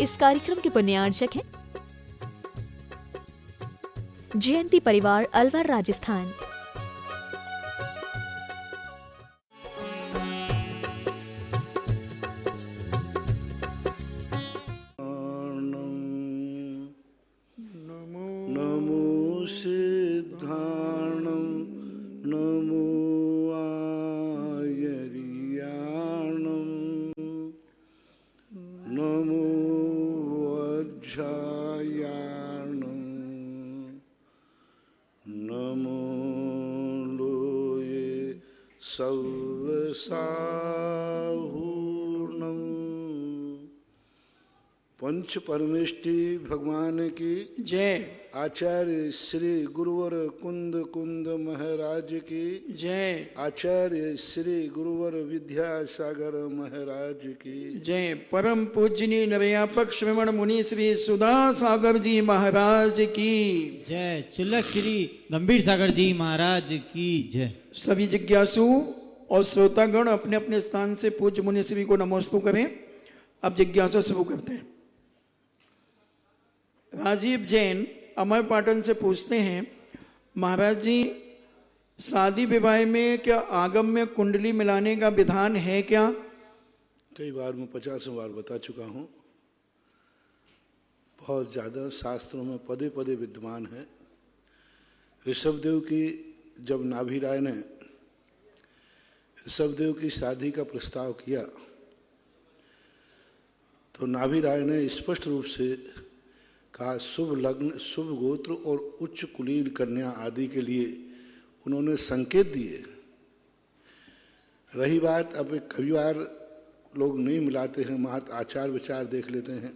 इस कार्यक्रम के पुण्यार्चक हैं जयंती परिवार अलवर राजस्थान। नमो सिद्धाणं नमो आयर्याणं नमो वज्रायाणं नमो लोये सव्यसाहूर्णं। पंच परमेष्टि भगवान की जय। आचार्य श्री गुरुवर कुंद कुंद महाराज की जय। आचार्य श्री गुरुवर विद्यासागर महाराज की जय। परम पूजनीय नवव्यापक श्रवण मुनि श्री सुधा सागर जी महाराज की जय। चुलक श्री गंभीर सागर जी महाराज की जय। सभी जिज्ञासु और श्रोतागण अपने अपने स्थान से पूज्य मुनि श्री को नमोस्तु करें। अब जिज्ञासा शुरू करते हैं। राजीव जैन अमर पाटन से पूछते हैं, महाराज जी शादी विवाह में क्या आगम में कुंडली मिलाने का विधान है क्या? कई बार मैं 50 बार बता चुका हूँ। बहुत ज़्यादा शास्त्रों में पदे पदे विद्यमान है। ऋषभदेव की जब नाभि राय ने ऋषभदेव की शादी का प्रस्ताव किया तो नाभि राय ने स्पष्ट रूप से कहा शुभ लग्न, शुभ गोत्र और उच्च कुलीन कन्या आदि के लिए उन्होंने संकेत दिए। रही बात, अब कई बार लोग नहीं मिलाते हैं, महत आचार विचार देख लेते हैं।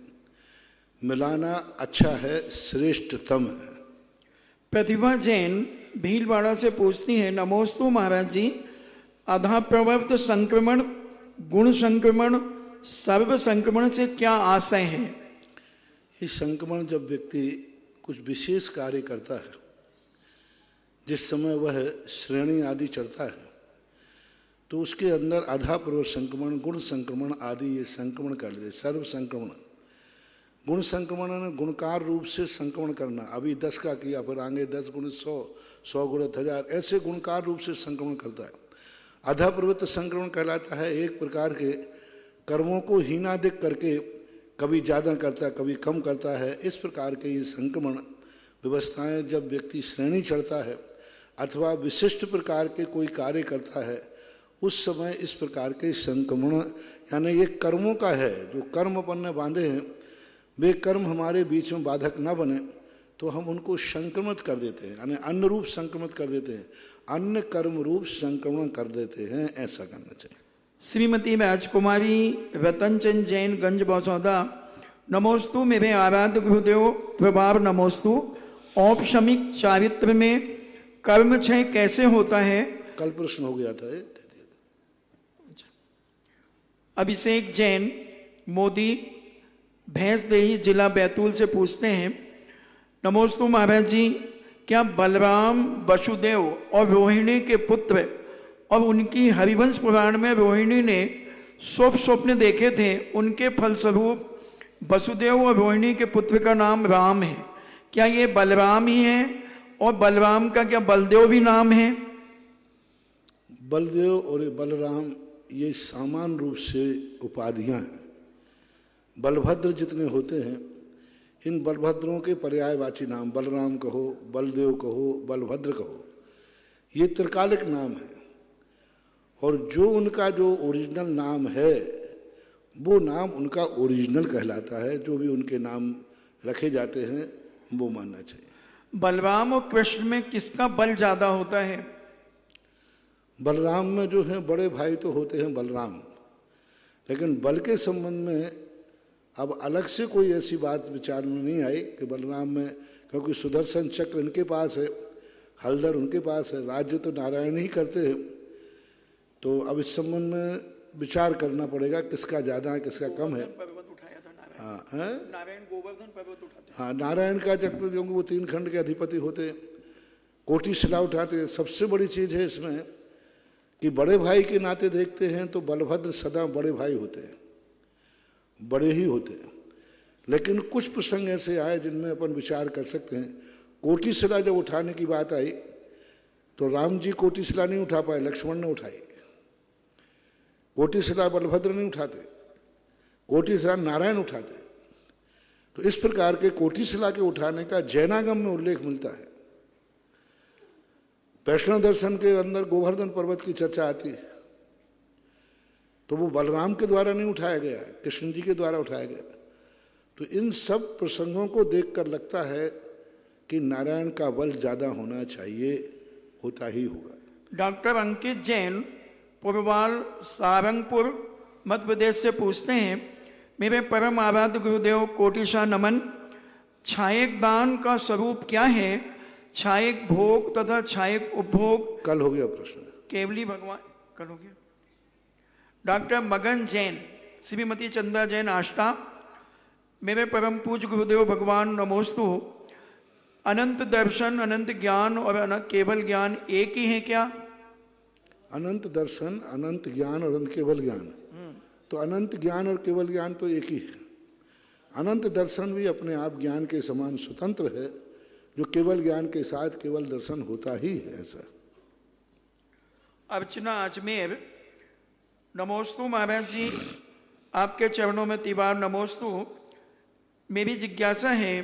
मिलाना अच्छा है, श्रेष्ठतम है। प्रतिभा जैन भीलवाड़ा से पूछती है, नमोस्तु महाराज जी, अधा प्रवर्त संक्रमण, गुण संक्रमण, सर्व संक्रमण से क्या आशय है? इस संक्रमण जब व्यक्ति कुछ विशेष कार्य करता है, जिस समय वह श्रेणी आदि चढ़ता है, तो उसके अंदर आधा प्रवर्त संक्रमण, गुण संक्रमण आदि ये संक्रमण कर लेते। सर्व संक्रमण, गुण संक्रमण ने गुणकार रूप से संक्रमण करना। अभी 10 का किया, फिर आगे 10 गुणित 100, 100 गुणित 1000, ऐसे गुणकार रूप से संक्रमण करता है। आधा प्रवृत्त संक्रमण कहलाता है एक प्रकार के कर्मों को हीनादिक करके कभी ज़्यादा करता है, कभी कम करता है। इस प्रकार के ये संक्रमण व्यवस्थाएं जब व्यक्ति श्रेणी चढ़ता है अथवा विशिष्ट प्रकार के कोई कार्य करता है, उस समय इस प्रकार के संक्रमण, यानी ये कर्मों का है। जो कर्म अपन ने बांधे हैं, वे कर्म हमारे बीच में बाधक न बने तो हम उनको संक्रमित कर देते हैं, यानी अन्न रूप संक्रमित कर देते हैं, अन्न कर्म रूप संक्रमण कर देते हैं। ऐसा करना चाहिए। श्रीमती राजकुमारी रतनचंद जैन गंज बसौदा, नमोस्तु मेरे आराध्य गुरुदेव प्रभाव नमोस्तु। औपशमिक चारित्र में कर्म क्षय कैसे होता है? कल प्रश्न हो गया था। अभिषेक जैन मोदी भैंसदेही जिला बैतूल से पूछते हैं, नमोस्तु महाराज जी, क्या बलराम वसुदेव और रोहिणी के पुत्र और उनकी हरिवंश पुराण में रोहिणी ने शुभ स्वप्न देखे थे, उनके फलस्वरूप वसुदेव और रोहिणी के पुत्र का नाम राम है, क्या ये बलराम ही है? और बलराम का क्या बलदेव भी नाम है? बलदेव और बलराम ये सामान्य रूप से उपाधियां हैं। बलभद्र जितने होते हैं, इन बलभद्रों के पर्यायवाची नाम बलराम कहो, बलदेव कहो, बलभद्र कहो, ये त्रिकालिक नाम है। और जो उनका जो ओरिजिनल नाम है, वो नाम उनका ओरिजिनल कहलाता है। जो भी उनके नाम रखे जाते हैं वो मानना चाहिए। बलराम और कृष्ण में किसका बल ज़्यादा होता है? बलराम में जो है बड़े भाई तो होते हैं बलराम, लेकिन बल के संबंध में अब अलग से कोई ऐसी बात विचार में नहीं आई कि बलराम में, क्योंकि सुदर्शन चक्र इनके पास है, हलधर उनके पास है, राज्य तो नारायण ही करते हैं। तो अब इस संबंध में विचार करना पड़ेगा किसका ज़्यादा है, किसका कम है। हाँ, नारायण गोवर्धन पर्वत उठाते। हाँ, नारायण का चक्र जो वो 3 खंड के अधिपति होते हैं, कोटि शिला उठाते। सबसे बड़ी चीज़ है इसमें कि बड़े भाई के नाते देखते हैं तो बलभद्र सदा बड़े भाई होते हैं, बड़े ही होते हैं। लेकिन कुछ प्रसंग ऐसे आए जिनमें अपन विचार कर सकते हैं। कोटिशिला जब उठाने की बात आई तो राम जी कोटिशिला नहीं उठा पाए, लक्ष्मण ने उठाई। कोटिशिला बलभद्र नहीं उठाते, कोटिशिला नारायण उठाते। तो इस प्रकार के कोटिशिला के उठाने का जैनागम में उल्लेख मिलता है। वैष्णव दर्शन के अंदर गोवर्धन पर्वत की चर्चा आती है, तो वो बलराम के द्वारा नहीं उठाया गया, कृष्ण जी के द्वारा उठाया गया। तो इन सब प्रसंगों को देखकर लगता है कि नारायण का बल ज्यादा होना चाहिए, होता ही होगा। डॉक्टर अंकित जैन पुरवाल सारंगपुर मध्य प्रदेश से पूछते हैं, मेरे परम आराध्य गुरुदेव कोटिशा नमन, छायक दान का स्वरूप क्या है? छायक भोग तथा छायक उपभोग। कल हो गया प्रश्न। केवली भगवान कल हो गया। डॉक्टर मगन जैन, श्रीमती चंदा जैन आष्टा, मेरे परम पूज्य गुरुदेव भगवान नमोस्तु, अनंत दर्शन, अनंत ज्ञान और केवल ज्ञान एक ही है क्या? अनंत दर्शन, अनंत ज्ञान और अनंत केवल ज्ञान, तो अनंत ज्ञान और केवल ज्ञान तो एक ही है। अनंत दर्शन भी अपने आप ज्ञान के समान स्वतंत्र है, जो केवल ज्ञान के साथ केवल दर्शन होता ही है। ऐसा अर्चना अजमेर, नमोस्तु महाराज जी, आपके चरणों में तिबार नमोस्तु। मेरी जिज्ञासा है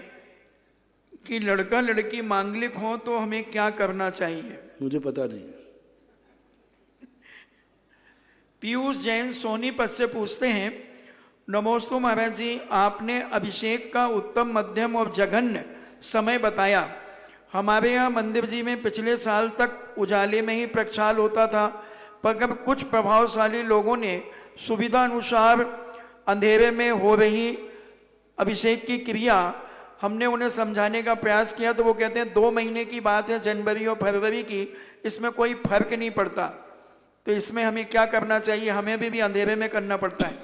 कि लड़का लड़की मांगलिक हो तो हमें क्या करना चाहिए? मुझे पता नहीं। पीयूष जैन सोनीपत से पूछते हैं, नमोस्तु महाराज जी, आपने अभिषेक का उत्तम, मध्यम और जघन्य समय बताया। हमारे यहाँ मंदिर जी में पिछले साल तक उजाले में ही प्रक्षाल होता था, पर कुछ प्रभावशाली लोगों ने सुविधा अनुसार अंधेरे में हो रही अभिषेक की क्रिया, हमने उन्हें समझाने का प्रयास किया तो वो कहते हैं 2 महीने की बात है, जनवरी और फरवरी की, इसमें कोई फर्क नहीं पड़ता। तो इसमें हमें क्या करना चाहिए? हमें भी अंधेरे में करना पड़ता है?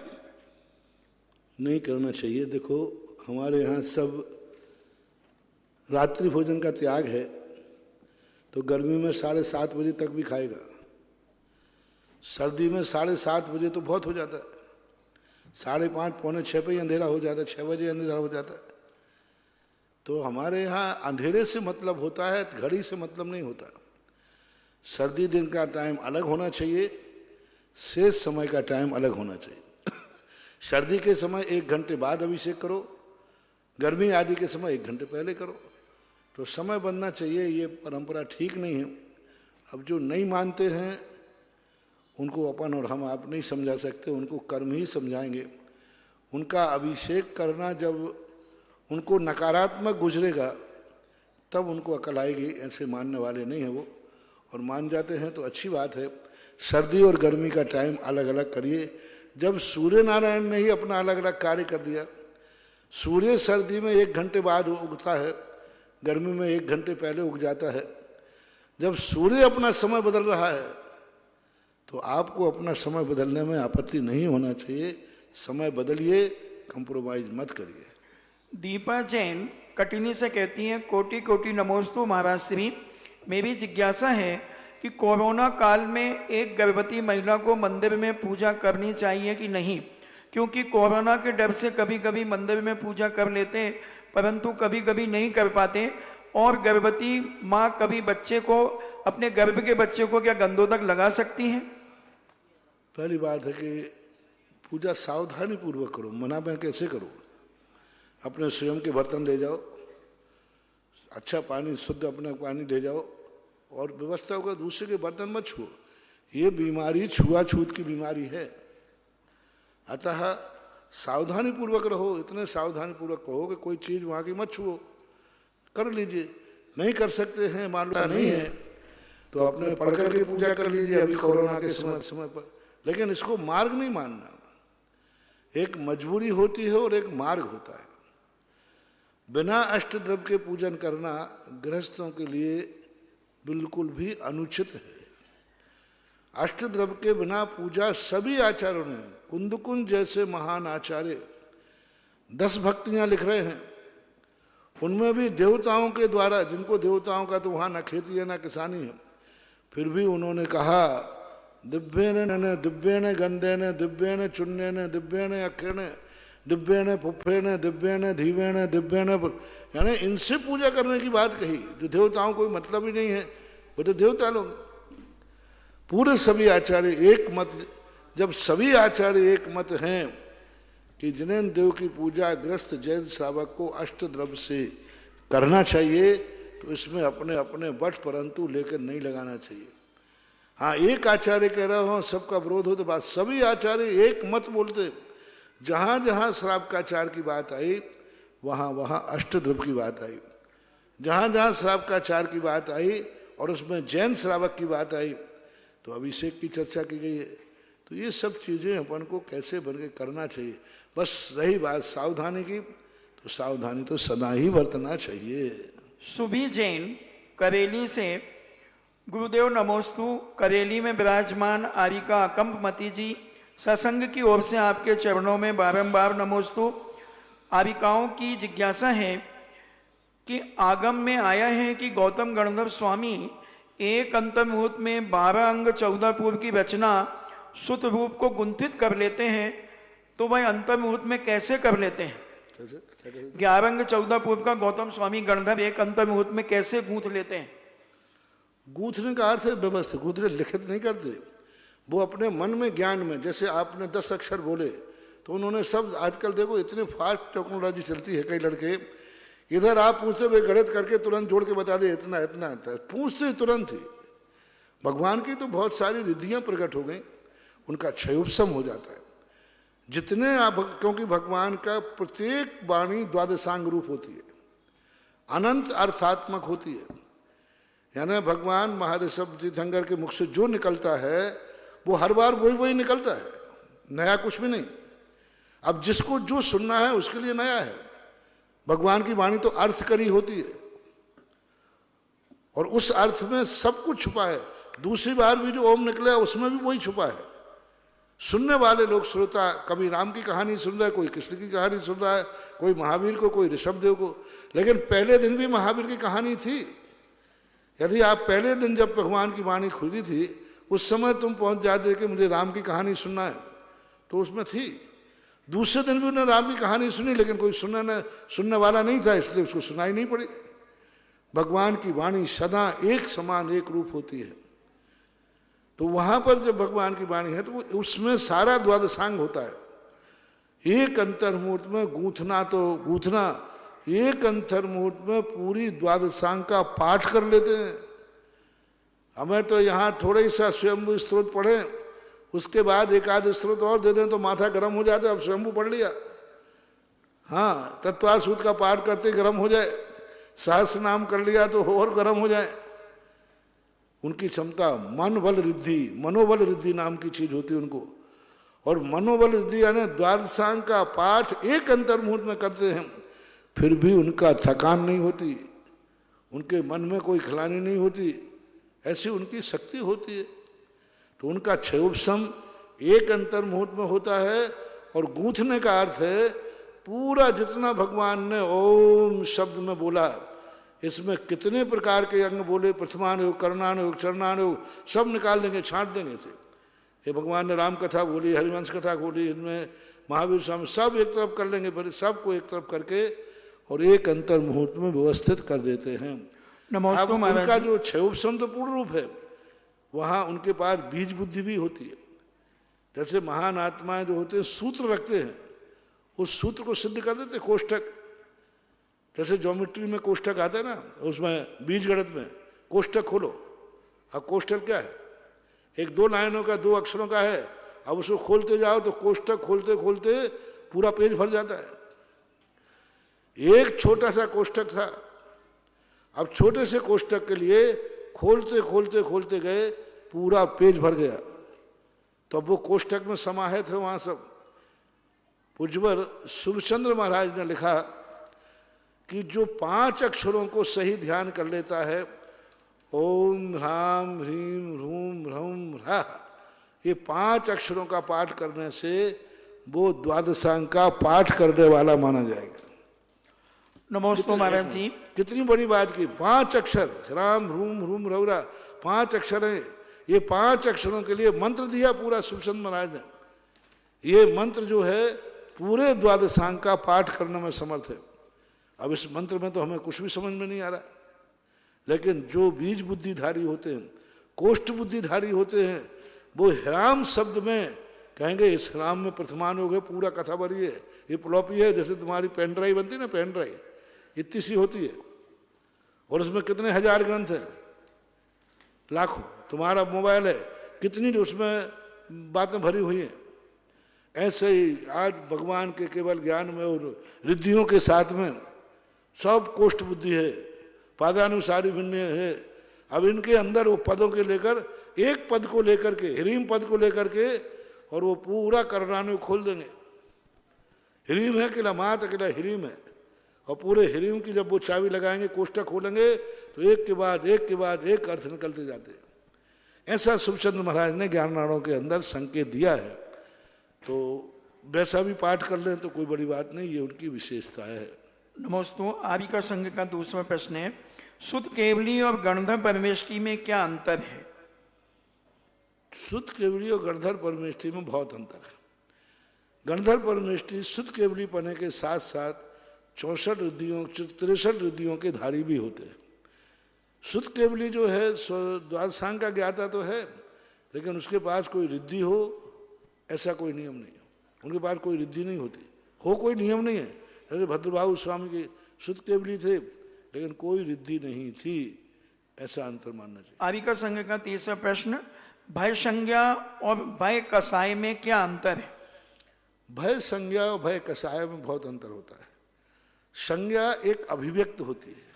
नहीं करना चाहिए। देखो, हमारे यहाँ सब रात्रि भोजन का त्याग है, तो गर्मी में 7:30 बजे तक भी खाएगा, सर्दी में 7:30 बजे तो बहुत हो जाता है, 5:30 पौने 6 पे ही अंधेरा हो जाता है, 6 बजे अंधेरा हो जाता है। तो हमारे यहाँ अंधेरे से मतलब होता है, घड़ी से मतलब नहीं होता। सर्दी दिन का टाइम अलग होना चाहिए, शेष समय का टाइम अलग होना चाहिए। सर्दी के समय 1 घंटे बाद अभिषेक करो, गर्मी आदि के समय 1 घंटे पहले करो, तो समय बनना चाहिए। ये परंपरा ठीक नहीं है। अब जो नहीं मानते हैं उनको अपन और हम आप नहीं समझा सकते, उनको कर्म ही समझाएंगे। उनका अभिषेक करना जब उनको नकारात्मक गुजरेगा तब उनको अकल आएगी। ऐसे मानने वाले नहीं हैं वो, और मान जाते हैं तो अच्छी बात है। सर्दी और गर्मी का टाइम अलग अलग करिए। जब सूर्य नारायण ने ही अपना अलग अलग कार्य कर दिया, सूर्य सर्दी में 1 घंटे बाद उगता है, गर्मी में 1 घंटे पहले उग जाता है। जब सूर्य अपना समय बदल रहा है तो आपको अपना समय बदलने में आपत्ति नहीं होना चाहिए। समय बदलिए, कंप्रोमाइज मत करिए। दीपा जैन कटिनी से कहती हैं, कोटि कोटि नमोस्तु महाराज श्री, मेरी जिज्ञासा है कि कोरोना काल में एक गर्भवती महिला को मंदिर में पूजा करनी चाहिए कि नहीं? क्योंकि कोरोना के डर से कभी कभी मंदिर में पूजा कर लेते परंतु कभी कभी नहीं कर पाते, और गर्भवती माँ कभी बच्चे को, अपने गर्भ के बच्चे को क्या गंधोदक लगा सकती है? पहली बात है कि पूजा सावधानी पूर्वक करो। मना में कैसे करो? अपने स्वयं के बर्तन ले जाओ, अच्छा पानी, शुद्ध अपना पानी ले जाओ, और व्यवस्था होगा दूसरे के बर्तन मत छुओ। ये बीमारी छुआछूत की बीमारी है, अतः सावधानी पूर्वक रहो। इतने सावधानी पूर्वक कहो कि कोई चीज़ वहाँ की मत छुओ, कर लीजिए। नहीं कर सकते हैं, मालूम नहीं है, तो अपने पढ़ करके पूजा कर लीजिए अभी कोरोना के समय पर। लेकिन इसको मार्ग नहीं मानना। एक मजबूरी होती है और एक मार्ग होता है। बिना अष्टद्रव्य के पूजन करना गृहस्थों के लिए बिल्कुल भी अनुचित है। अष्टद्रव्य के बिना पूजा सभी आचार्यों ने, कुंदकुंज जैसे महान आचार्य 10 भक्तियां लिख रहे हैं, उनमें भी देवताओं के द्वारा, जिनको देवताओं का तो वहाँ न खेती है न किसानी है, फिर भी उन्होंने कहा दिव्येन दिव्येन गंधेन दिव्येन चुन्नेन दिव्येन अक्षेण दिव्येन पुप्फेन दिव्येन धीवेन दिव्येन, यानी इनसे पूजा करने की बात कही। जो देवताओं कोई मतलब ही नहीं है, वो तो देवता लोग। पूरे सभी आचार्य एक मत, जब सभी आचार्य एक मत हैं कि जिनेन्द्र देव की पूजा ग्रस्त जैन श्रावक को अष्टद्रव्य से करना चाहिए, तो इसमें अपने अपने वट परंतु लेकर नहीं लगाना चाहिए। हाँ, एक आचार्य कह रहा हो सबका विरोध हो तो बात, सभी आचार्य एक मत बोलते। जहां जहां श्रावकाचार की बात आई वहां वहां अष्टद्रव्य की बात आई, जहां जहां श्रावकाचार की बात आई और उसमें जैन श्रावक की बात आई तो अभिषेक की चर्चा की गई है। तो ये सब चीजें अपन को कैसे बन के करना चाहिए। बस रही बात सावधानी की, तो सावधानी तो सदा ही बरतना चाहिए। सुभी जैन करेली से, गुरुदेव नमोस्तु। करेली में विराजमान आरिका कंपमती जी सत्संग की ओर से आपके चरणों में बारंबार नमोस्तु। आरिकाओं की जिज्ञासा है कि आगम में आया है कि गौतम गणधर स्वामी एक अंतर्मुहूर्त में 12 अंग 14 पूर्व की रचना सुत रूप को गुंथित कर लेते हैं, तो वह अंतर्मुहूर्त में कैसे कर लेते हैं? 11 अंग 14 पूर्व का गौतम स्वामी गणधर एक अंतर्मुहूर्त में कैसे गूंथ लेते हैं? गूंथने का अर्थ है व्यवस्थित, गूंथने लिखित नहीं करते। वो अपने मन में ज्ञान में, जैसे आपने 10 अक्षर बोले तो उन्होंने सब, आजकल देखो इतने फास्ट टेक्नोलॉजी चलती है, कई लड़के इधर आप पूछते हुए गणित करके तुरंत जोड़ के बता दे इतना इतना इतना, पूछते ही तुरंत ही। भगवान की तो बहुत सारी रिद्धियां प्रकट हो गई, उनका क्षयोपशम हो जाता है जितने आप, क्योंकि भगवान का प्रत्येक वाणी द्वादशांग रूप होती है, अनंत अर्थात्मक होती है। यानी भगवान महाऋषभ तीर्थंकर के मुख से जो निकलता है वो हर बार वही वही निकलता है, नया कुछ भी नहीं। अब जिसको जो सुनना है उसके लिए नया है। भगवान की वाणी तो अर्थ करी होती है और उस अर्थ में सब कुछ छुपा है। दूसरी बार भी जो ओम निकले उसमें भी वही छुपा है। सुनने वाले लोग, श्रोता, कभी राम की कहानी सुन रहा है, कोई कृष्ण की कहानी सुन रहा है, कोई महावीर को, कोई ऋषभदेव को। लेकिन पहले दिन भी महावीर की कहानी थी। यदि आप पहले दिन जब भगवान की वाणी खुली थी उस समय तुम पहुंच जाते कि मुझे राम की कहानी सुनना है, तो उसमें थी। दूसरे दिन भी उन्होंने राम की कहानी सुनी, लेकिन कोई सुनने वाला नहीं था, इसलिए उसको सुनाई नहीं पड़ी। भगवान की वाणी सदा एक समान एक रूप होती है। तो वहां पर जब भगवान की वाणी है तो उसमें सारा द्वादशांग होता है। एक अंतर्मुहूर्त में गूंथना, तो गूंथना एक अंतर्मुहूर्त में पूरी द्वादशांग का पाठ कर लेते हैं। हमें तो यहाँ थोड़ा ही सा स्वयंभू स्त्रोत पढ़े, उसके बाद एक आध स्त्रोत और दे दें तो माथा गर्म हो जाता है। अब स्वयंभू पढ़ लिया, हाँ, तत्वार सूत्र का पाठ करते गर्म हो जाए, सहस्र नाम कर लिया तो और गर्म हो जाए। उनकी क्षमता मन बल रिद्धि, मनोबल रिद्धि नाम की चीज होती है उनको। और मनोबल रिद्धि यानी द्वादशांग का पाठ एक अंतर्मुहूर्त में करते हैं, फिर भी उनका थकान नहीं होती, उनके मन में कोई खिलानी नहीं होती, ऐसी उनकी शक्ति होती है। तो उनका क्षयोपशम एक अंतर्मुहूर्त में होता है। और गूंथने का अर्थ है पूरा जितना भगवान ने ओम शब्द में बोला, इसमें कितने प्रकार के अंग बोले, प्रथमान योग, कर्णान योग, चरणान योग, सब निकाल देंगे, छांट देंगे इसे। ये भगवान ने राम कथा बोली, हरिवंश कथा बोली, इनमें महावीर स्वामी, सब एक तरफ कर लेंगे, फिर सबको एक तरफ करके और एक अंतर्मुहूर्त में व्यवस्थित कर देते हैं। अब उनका जो क्षयोपशम तो पूर्ण रूप है, वहाँ उनके पास बीज बुद्धि भी होती है। जैसे महान आत्माएं जो होते हैं सूत्र रखते हैं, उस सूत्र को सिद्ध कर देते, कोष्ठक। जैसे ज्योमेट्री में कोष्ठक आता है ना, उसमें बीज गणित में कोष्ठक खोलो। अब कोष्ठक क्या है? एक 2 लाइनों का 2 अक्षरों का है। अब उसको खोलते जाओ तो कोष्ठक खोलते खोलते पूरा पेज भर जाता है। एक छोटा सा कोष्ठक था, अब छोटे से कोष्ठक के लिए खोलते खोलते खोलते गए, पूरा पेज भर गया। तो अब वो कोष्ठक में समाहित है वहां सब। पूज्यवर सूर्यचंद्र महाराज ने लिखा कि जो 5 अक्षरों को सही ध्यान कर लेता है, ओम ह्राम ह्रीम ह्रूम ह्रौम ह्राह, ये 5 अक्षरों का पाठ करने से वो द्वादशांग का पाठ करने वाला माना जाएगा। नमोस्तु महाराज जी। कितनी बड़ी बात की, 5 अक्षर, राम ह्रूम ह्रूम रौरा 5 अक्षर है। ये 5 अक्षरों के लिए मंत्र दिया पूरा सूर्यचंद्र महाराज ने। ये मंत्र जो है पूरे द्वादशांग का पाठ करने में समर्थ है। अब इस मंत्र में तो हमें कुछ भी समझ में नहीं आ रहा, लेकिन जो बीज बुद्धिधारी होते हैं, कोष्ठ बुद्धिधारी होते हैं, वो ह्राम शब्द में कहेंगे इस ह्राम में प्रथमान हो गए, पूरा कथा भरी है, ये प्लॉपी है, जैसे तुम्हारी पेन ड्राइव बनती है ना, पेन ड्राइव इतनी सी होती है और उसमें कितने हजार ग्रंथ हैं, लाखों। तुम्हारा मोबाइल है, कितनी उसमें बातें भरी हुई हैं। ऐसे ही आज भगवान के केवल ज्ञान में और रिद्धियों के साथ में सब कोष्ठ बुद्धि है, पादानुसारी भिन्न है। अब इनके अंदर वो पदों के लेकर, एक पद को लेकर के, ह्रीम पद को लेकर के, और वो पूरा करनानु खोल देंगे। ह्रीम है अकेला, मात अकेला ह्रीम है, और पूरे ह्रीम की जब वो चाबी लगाएंगे, कोष्ठक खोलेंगे, तो एक के बाद एक के बाद एक अर्थ निकलते जाते हैं। ऐसा सुखचंद्र महाराज ने ज्ञाननाड़ों के अंदर संकेत दिया है। तो वैसा भी पाठ कर लें तो कोई बड़ी बात नहीं, ये उनकी विशेषता है। नमोस्तु। आर्यिका संघ का दूसरा प्रश्न है, शुद्ध केवली और गणधर परमेष्ठी में क्या अंतर है? शुद्ध केवली और गणधर परमेष्ठी में बहुत अंतर है। गणधर परमेष्ठी शुद्ध केवली पने के साथ साथ 64 रिद्धियों 63 रिद्धियों के धारी भी होते हैं। शुद्ध केवली जो है द्वादशांग का ज्ञाता तो है, लेकिन उसके पास कोई रिद्धि हो ऐसा कोई नियम नहीं है। उनके पास कोई रिद्धि नहीं होती, हो कोई नियम नहीं है। जैसे भद्रबाहु स्वामी के शुद्ध केवली थे, लेकिन कोई रिद्धि नहीं थी, ऐसा अंतर मानना चाहिए। आर्यिका संघ का तीसरा प्रश्न, भय संज्ञा और भय कसाय में क्या अंतर है? भय संज्ञा और भय कसाय में बहुत अंतर होता है। संज्ञा एक अभिव्यक्त होती है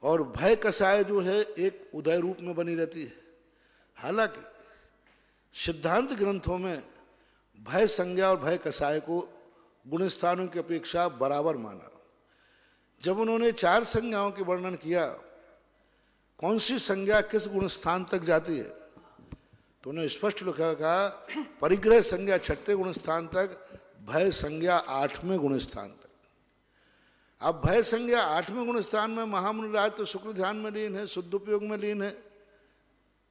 और भय कसाय जो है एक उदय रूप में बनी रहती है। हालांकि सिद्धांत ग्रंथों में भय संज्ञा और भय कसाय को गुण स्थानों की अपेक्षा बराबर माना। जब उन्होंने 4 संज्ञाओं के वर्णन किया, कौन सी संज्ञा किस गुण स्थान तक जाती है, तो उन्हें स्पष्ट लिखा, कहा परिग्रह संज्ञा 6ठे गुण स्थान तक, भय संज्ञा 8वें गुण स्थान तक। अब भय संज्ञा 8वें गुण स्थान में महामुनिराज तो शुक्र ध्यान में लीन है, शुद्ध उपयोग में लीन है,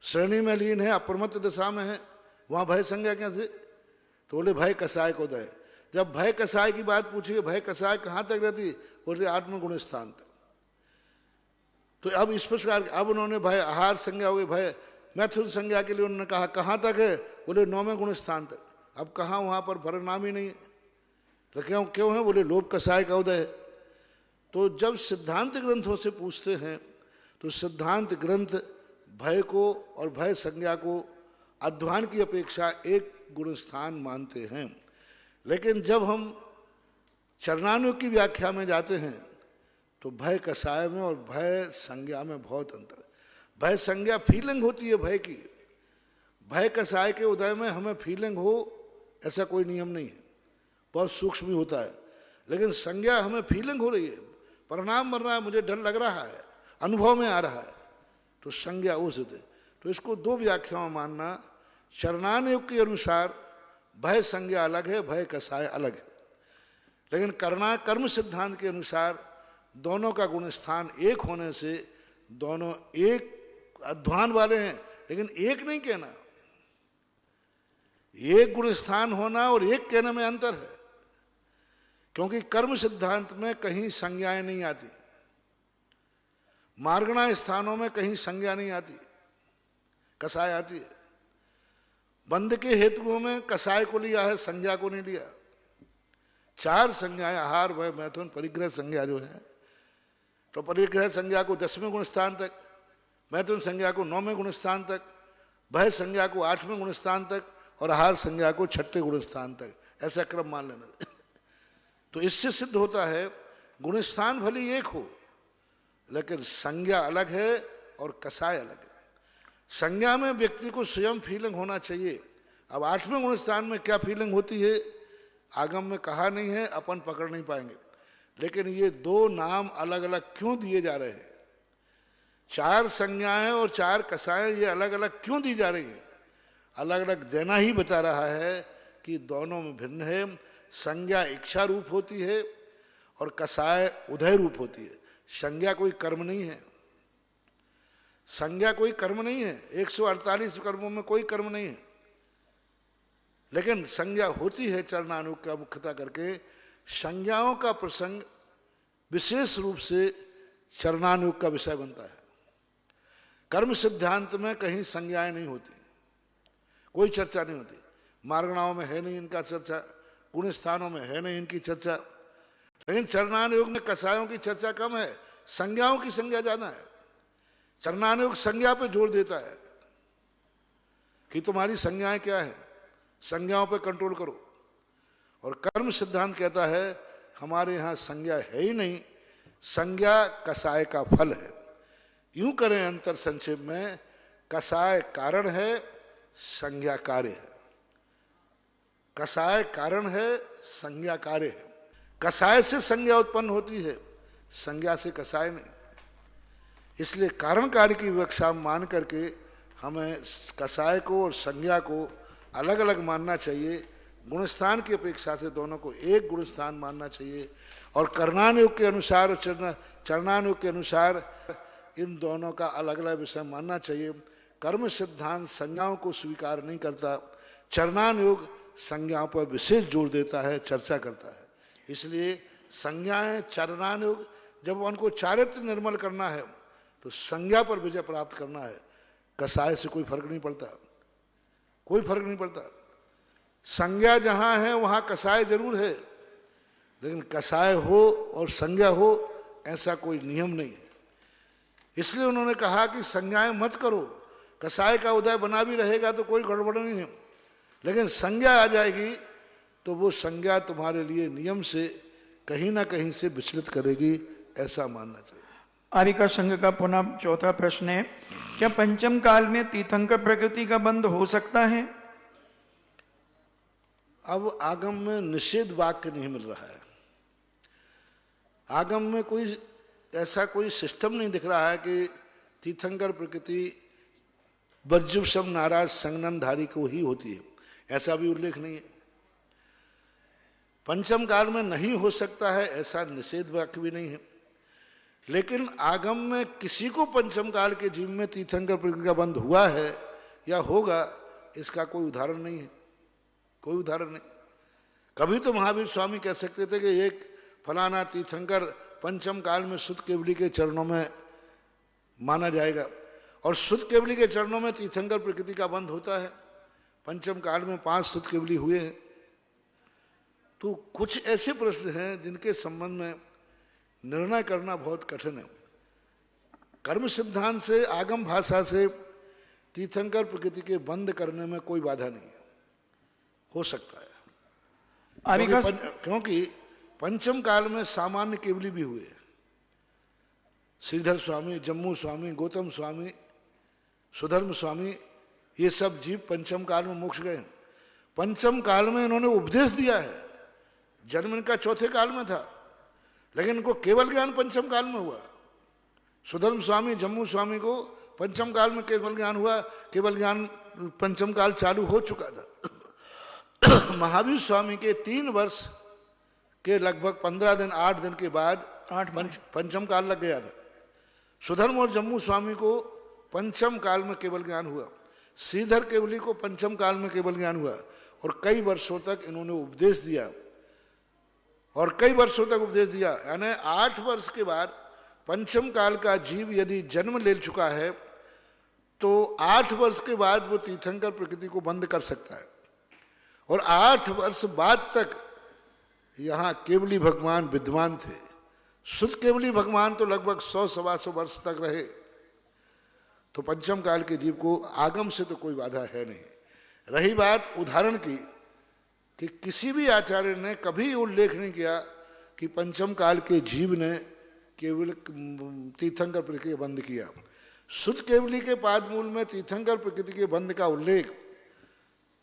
श्रेणी में लीन है, अप्रमत्त दशा में है, वहां भय संज्ञा क्या थी? तो बोले भय कसाय को दे। जब भय कसाय की बात पूछी, भय कसाय कहाँ तक रहती, बोले 8वें गुण स्थान तक। तो अब इस प्रकार अब उन्होंने भय आहार संज्ञा हो गई, भय मैथुन संज्ञा के लिए उन्होंने कहा कहाँ तक है, बोले 9वें गुण स्थान तक। अब कहाँ वहाँ पर परिणाम ही नहीं है, तो क्यों है, बोले लोभ कसाय का उदय है। तो जब सिद्धांत ग्रंथों से पूछते हैं तो सिद्धांत ग्रंथ भय को और भय संज्ञा को अध्वान की अपेक्षा एक गुण स्थान मानते हैं। लेकिन जब हम चरणानुग की व्याख्या में जाते हैं तो भय कसाय में और भय संज्ञा में बहुत अंतर है। भय संज्ञा फीलिंग होती है भय की, भय कसाय के उदय में हमें फीलिंग हो ऐसा कोई नियम नहीं है, बहुत सूक्ष्म भी होता है। लेकिन संज्ञा हमें फीलिंग हो रही है, परिणाम बन रहा है, मुझे डर लग रहा है, अनुभव में आ रहा है, तो संज्ञा उचित है। तो इसको 2 व्याख्याओं में मानना, चरणानुग के अनुसार भय संज्ञा अलग है, भय कसाय अलग है। लेकिन कर्म सिद्धांत के अनुसार दोनों का गुण स्थान एक होने से दोनों एक अध्वान वाले हैं, लेकिन एक नहीं कहना। एक गुण स्थान होना और एक कहने में अंतर है, क्योंकि कर्म सिद्धांत में कहीं संज्ञाएं नहीं आती, मार्गणा स्थानों में कहीं संज्ञा नहीं आती, कसाय आती है। बंध के हेतुओं में कसाय को लिया है, संज्ञा को नहीं लिया। 4 संज्ञाएं आहार भय मैथुन परिग्रह संज्ञा जो है, तो परिग्रह संज्ञा को 10वें गुण स्थान तक, मैथुन संज्ञा को 9वें गुण स्थान तक, भय संज्ञा को 8वें गुण स्थान तक और आहार संज्ञा को 6ठे गुण स्थान तक, ऐसा क्रम मान लेना। तो इससे सिद्ध होता है गुण स्थान भले एक हो, लेकिन संज्ञा अलग है और कसाय अलग है। संज्ञा में व्यक्ति को स्वयं फीलिंग होना चाहिए। अब 8वें गुण स्थान में क्या फीलिंग होती है आगम में कहा नहीं है, अपन पकड़ नहीं पाएंगे। लेकिन ये 2 नाम अलग अलग क्यों दिए जा रहे हैं, 4 संज्ञाएं और 4 कसाएं ये अलग अलग क्यों दी जा रही है? अलग अलग देना ही बता रहा है कि दोनों में भिन्न है। संज्ञा इच्छा रूप होती है और कसाय उदय रूप होती है। संज्ञा कोई कर्म नहीं है, संज्ञा कोई कर्म नहीं है। 148 कर्मों में कोई कर्म नहीं है। लेकिन संज्ञा होती है चरणानुग का मुख्यता करके, संज्ञाओं का प्रसंग विशेष रूप से चरणानुग का विषय बनता है। कर्म सिद्धांत में कहीं संज्ञाएं नहीं होती, कोई चर्चा नहीं होती। मार्गणाओं में है नहीं इनका चर्चा, गुण स्थानों में है नहीं इनकी चर्चा, लेकिन चरणानुयोग में कसायों की चर्चा कम है, संज्ञाओं की संज्ञा ज्यादा है। चरणानुयोग संज्ञा पे जोर देता है कि तुम्हारी संज्ञाएं क्या है, संज्ञाओं पे कंट्रोल करो। और कर्म सिद्धांत कहता है हमारे यहाँ संज्ञा है ही नहीं, संज्ञा कसाय का फल है। यूं करें अंतर संक्षेप में, कसाय कारण है, संज्ञा कार्य है। कसाय कारण है, संज्ञा कार्य है। कसाय से संज्ञा उत्पन्न होती है, संज्ञा से कसाय नहीं। इसलिए कारण कार्य की विवक्षा मान करके हमें कसाय को और संज्ञा को अलग अलग मानना चाहिए। गुणस्थान की अपेक्षा से दोनों को एक गुणस्थान मानना चाहिए। और कर्णानुयोग के अनुसार और चरणानुयोग के अनुसार इन दोनों का अलग अलग विषय मानना चाहिए। कर्म सिद्धांत संज्ञाओं को स्वीकार नहीं करता, चरणानुयोग संज्ञाओं पर विशेष जोर देता है, चर्चा करता है। इसलिए संज्ञाएं चरणानुयोग जब उनको चारित्र निर्मल करना है तो संज्ञा पर विजय प्राप्त करना है। कसाय से कोई फर्क नहीं पड़ता, कोई फर्क नहीं पड़ता। संज्ञा जहां है वहां कसाय जरूर है, लेकिन कसाय हो और संज्ञा हो ऐसा कोई नियम नहीं है। इसलिए उन्होंने कहा कि संज्ञाएं मत करो, कसाय का उदय बना भी रहेगा तो कोई गड़बड़ नहीं है, लेकिन संज्ञा आ जाएगी तो वो संज्ञा तुम्हारे लिए नियम से कहीं ना कहीं से विचलित करेगी, ऐसा मानना चाहिए। आर्यिका संघ का पुनः चौथा प्रश्न है, क्या पंचम काल में तीर्थंकर प्रकृति का बंध हो सकता है? अब आगम में निषेध वाक्य नहीं मिल रहा है। आगम में कोई ऐसा कोई सिस्टम नहीं दिख रहा है कि तीर्थंकर प्रकृति वज्रवशम नाराज संगननधारी को ही होती है, ऐसा भी उल्लेख नहीं है। पंचम काल में नहीं हो सकता है ऐसा निषेध वाक्य भी नहीं है। लेकिन आगम में किसी को पंचम काल के जीव में तीर्थंकर प्रकृति का बंध हुआ है या होगा, इसका कोई उदाहरण नहीं है, कोई उदाहरण नहीं। कभी तो महावीर स्वामी कह सकते थे कि एक फलाना तीर्थंकर पंचम काल में सुत केवली के चरणों में माना जाएगा, और सुत केवली के चरणों में तीर्थंकर प्रकृति का बंध होता है। पंचम काल में 5 सुत केवली हुए हैं। तो कुछ ऐसे प्रश्न हैं जिनके संबंध में निर्णय करना बहुत कठिन है। कर्म सिद्धांत से, आगम भाषा से तीर्थंकर प्रकृति के बंद करने में कोई बाधा नहीं है, हो सकता है। क्योंकि पंचम काल में सामान्य केवली भी हुए। श्रीधर स्वामी, जम्मू स्वामी, गौतम स्वामी, सुधर्म स्वामी, ये सब जीव पंचम काल में मोक्ष गए। पंचम काल में इन्होंने उपदेश दिया है। जन्म इनका चौथे काल में था, लेकिन इनको केवल ज्ञान पंचम काल में हुआ। सुधर्म स्वामी, जम्मू स्वामी को पंचम काल में केवल ज्ञान हुआ, केवल ज्ञान पंचम काल चालू हो चुका था। महावीर स्वामी के 3 वर्ष के लगभग 15 दिन 8 दिन के बाद पंचम काल लग गया था। सुधर्म और जम्मू स्वामी को पंचम काल में केवल ज्ञान हुआ। श्रीधर केवली को पंचम काल में केवल ज्ञान हुआ, और कई वर्षों तक इन्होंने उपदेश दिया, और कई वर्षों तक उपदेश दिया। यानी 8 वर्ष के बाद पंचम काल का जीव यदि जन्म ले चुका है तो 8 वर्ष के बाद वो तीर्थंकर प्रकृति को बंद कर सकता है। और 8 वर्ष बाद तक यहाँ केवली भगवान विद्वान थे। शुद्ध केवली भगवान तो लगभग 100-125 वर्ष तक रहे। तो पंचम काल के जीव को आगम से तो कोई बाधा है नहीं। रही बात उदाहरण की, कि किसी भी आचार्य ने कभी उल्लेख नहीं किया कि पंचम काल के जीव ने केवल तीर्थंकर प्रकृति के बंद किया। शुद्ध केवली के पादमूल में तीर्थंकर प्रकृति के बंद का उल्लेख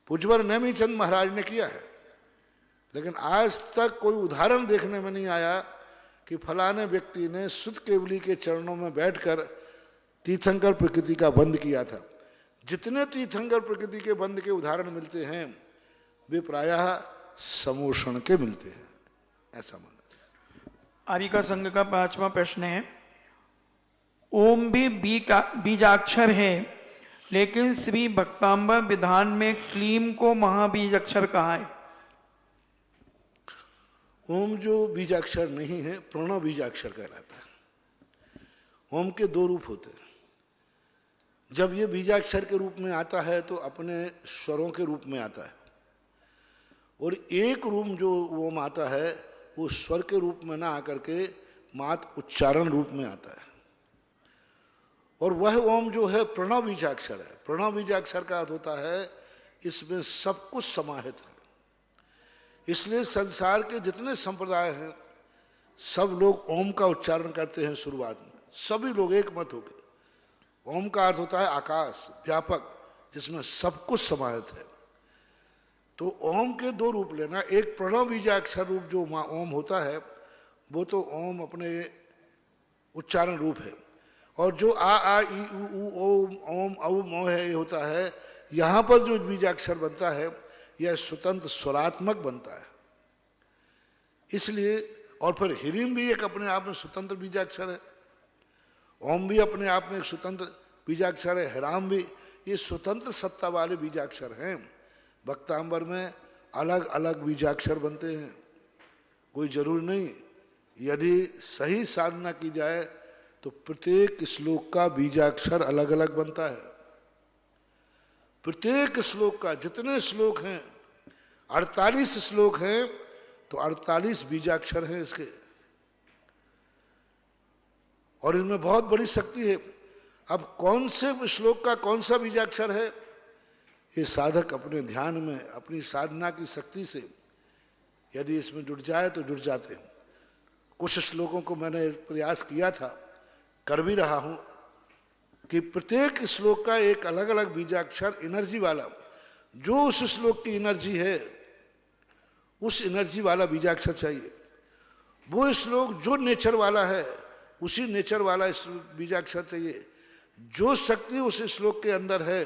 पूज्यवर नेमिचंद महाराज ने किया है, लेकिन आज तक कोई उदाहरण देखने में नहीं आया कि फलाने व्यक्ति ने शुद्ध केवली के चरणों में बैठकर तीर्थंकर प्रकृति का बंद किया था। जितने तीर्थंकर प्रकृति के बंद के उदाहरण मिलते हैं वे प्रायः समोषण के मिलते हैं, ऐसा माना जाए। आर्यिका संघ का 5वां प्रश्न है, ओम भी बीजाक्षर है लेकिन श्री भक्तांबर विधान में क्लीम को महाबीज अक्षर कहा है। ओम जो बीजाक्षर नहीं है प्रणव बीजाक्षर कहलाता है। ओम के दो रूप होते हैं। जब ये बीजाक्षर के रूप में आता है तो अपने स्वरों के रूप में आता है, और एक रूप जो ओम आता है वो स्वर के रूप में ना आकर के मात्र उच्चारण रूप में आता है। और वह ओम जो है प्रणव बीजाक्षर है। प्रणव बीजाक्षर का अर्थ होता है इसमें सब कुछ समाहित है। इसलिए संसार के जितने संप्रदाय हैं सब लोग ओम का उच्चारण करते हैं शुरुआत में, सभी लोग एक मत होकर। ओम का अर्थ होता है आकाश, व्यापक, जिसमें सब कुछ समाहित है। तो ओम के दो रूप लेना, एक प्रणव बीजाक्षर रूप जो ओम होता है वो तो ओम अपने उच्चारण रूप है, और जो आ ई उ ओम ओम औ मो है ये होता है, यहाँ पर जो बीजाक्षर बनता है यह स्वतंत्र स्वरात्मक बनता है। इसलिए और फिर ह्रीम भी एक अपने आप में स्वतंत्र बीजाक्षर है, ओम भी अपने आप में एक स्वतंत्र बीजाक्षर है, ह्राम भी, ये स्वतंत्र सत्ता वाले बीजाक्षर हैं। भक्तांबर में अलग अलग बीजाक्षर बनते हैं, कोई जरूरी नहीं। यदि सही साधना की जाए तो प्रत्येक श्लोक का बीजाक्षर अलग अलग बनता है। प्रत्येक श्लोक का, जितने श्लोक हैं 48 श्लोक हैं तो 48 बीजाक्षर हैं इसके, और इनमें बहुत बड़ी शक्ति है। अब कौन से श्लोक का कौन सा बीजाक्षर है ये साधक अपने ध्यान में अपनी साधना की शक्ति से यदि इसमें जुड़ जाए तो जुड़ जाते हैं। कुछ श्लोकों को मैंने प्रयास किया था, कर भी रहा हूं, कि प्रत्येक श्लोक का एक अलग अलग बीजाक्षर एनर्जी वाला, जो उस श्लोक की एनर्जी है उस एनर्जी वाला बीजाक्षर चाहिए। वो श्लोक जो नेचर वाला है उसी नेचर वाला बीजाक्षर चाहिए। जो शक्ति उस श्लोक के अंदर है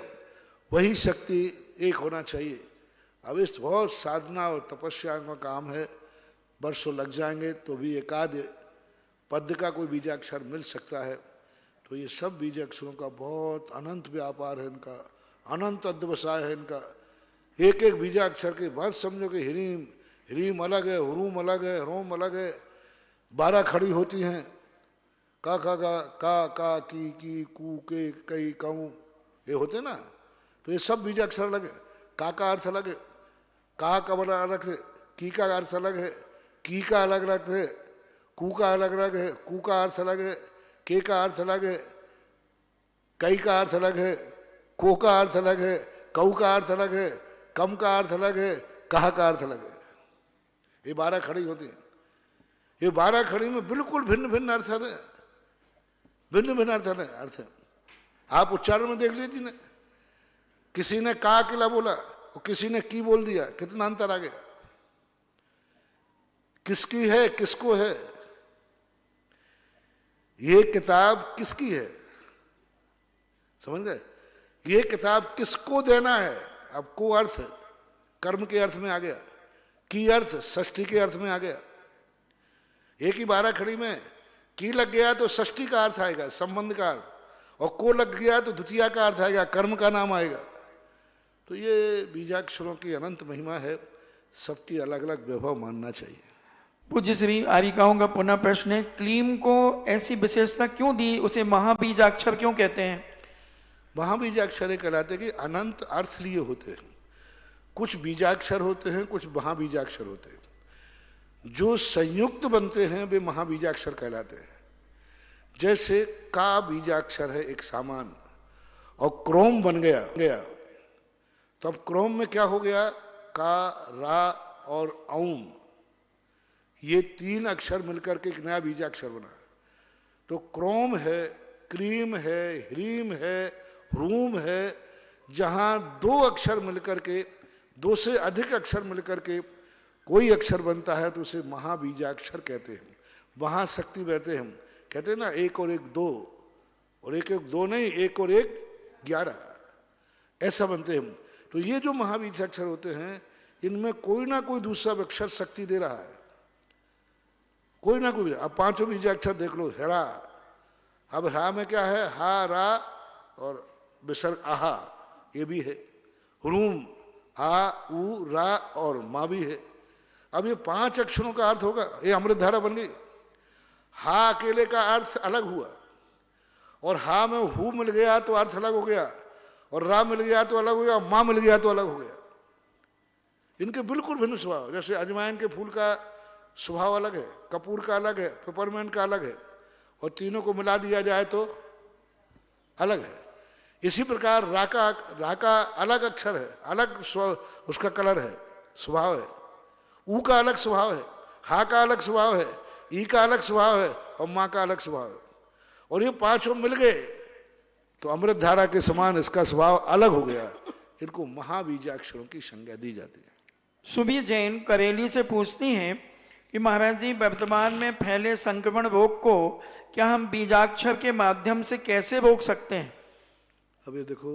वही शक्ति एक होना चाहिए। अब इस बहुत साधना और तपस्या का काम है, वर्षों लग जाएंगे तो भी एकाध पद का कोई बीजाक्षर मिल सकता है। तो ये सब बीजाक्षरों का बहुत अनंत व्यापार है, इनका अनंत अध्यवसाय है इनका। एक एक बीजाक्षर के बाद समझो कि ह्रीम, ह्रीम अलग है, हुरूम अलग है, रोम अलग है, 12 खड़ी होती हैं, का की कू के कई कहूँ ये होते ना, तो ये सब बीजाक्षर अलग है। का अर्थ अलग है, का बड़ा अलग है, की का अर्थ अलग है, की का अलग अलग है, कू का अलग अलग है, कू का अर्थ अलग है, के का अर्थ अलग है, कई का अर्थ अलग है, को का अर्थ अलग है, कऊ का अर्थ अलग है, कम का अर्थ अलग है, कहा का अर्थ अलग है। ये 12 खड़ी होती है। ये 12 खड़ी में बिल्कुल भिन्न भिन्न अर्थ है, भिन्न भिन्न अर्थ है। आप उच्चारण में देख लीजिए ना, किसी ने का अकेला बोला और किसी ने की बोल दिया, कितना अंतर आ गया। किसकी है, किसको है, ये किताब किसकी है, समझ गए। ये किताब किसको देना है। अब को अर्थ कर्म के अर्थ में आ गया, की अर्थ षष्ठी के अर्थ में आ गया। एक ही 12 खड़ी में की लग गया तो षष्ठी का अर्थ आएगा, संबंध का अर्थ, और को लग गया तो द्वितीया का अर्थ आएगा, कर्म का नाम आएगा। तो ये बीजाक्षरों की अनंत महिमा है, सबकी अलग अलग वैभव मानना चाहिए। पूज्य श्री आरिकाओं का पुनः प्रश्न है, क्लीम को ऐसी विशेषता क्यों दी, उसे महाबीजाक्षर क्यों कहते हैं? महाबीजाक्षर कहलाते कि अनंत अर्थ लिए होते हैं। कुछ बीजाक्षर होते हैं, कुछ महाबीजाक्षर होते हैं। जो संयुक्त बनते हैं वे महाबीजाक्षर कहलाते हैं। जैसे का बीजाक्षर है एक सामान, और क्रोम बन गया तो अब क्रोम में क्या हो गया, का, रा और औम, ये 3 अक्षर मिलकर के एक नया बीजाक्षर बना। तो क्रोम है, क्रीम है, ह्रीम है, ह्रूम है। जहां 2 अक्षर मिलकर के, 2 से अधिक अक्षर मिलकर के कोई अक्षर बनता है तो उसे महाबीजाक्षर कहते हैं। वहां शक्ति बहते हैं, कहते हैं ना 1 और 1 2, और 1 1 2 नहीं, 1 और 1 11, ऐसा बनते हैं। तो ये जो महाबीजाक्षर होते हैं इनमें कोई ना कोई दूसरा अक्षर शक्ति दे रहा है, कोई ना कोई। अब 5 बीजाक्षर देख लो, हेरा। अब हा में क्या है, हा रा और विसर्ग आहा ये भी है, ह्रूम आ ऊ रा और मा भी है। अब ये 5 अक्षरों का अर्थ होगा, ये अमृत धारा बन गई। हा अकेले का अर्थ अलग हुआ, और हा में हु मिल गया तो अर्थ अलग हो गया, और रा मिल गया तो अलग हो गया, माँ मिल गया तो अलग हो गया। इनके बिल्कुल भिन्न स्वभाव। जैसे अजवाइन के फूल का स्वभाव अलग है, कपूर का अलग है, पेपरमेंट का अलग है, और तीनों को मिला दिया जाए तो अलग है। इसी प्रकार रा का अलग अक्षर है, अलग उसका कलर है, स्वभाव है। ऊ का अलग स्वभाव है, हा का अलग स्वभाव है, ई का अलग स्वभाव है, और माँ का अलग स्वभाव है। और ये 5 मिल गए तो अमृत धारा के समान इसका स्वभाव अलग हो गया। इनको महाबीजाक्षरों की संज्ञा दी जाती है। सुबी जैन करेली से पूछती हैं कि महाराज जी, वर्तमान में फैले संक्रमण रोग को क्या हम बीजाक्षर के माध्यम से कैसे रोक सकते हैं? अब ये देखो,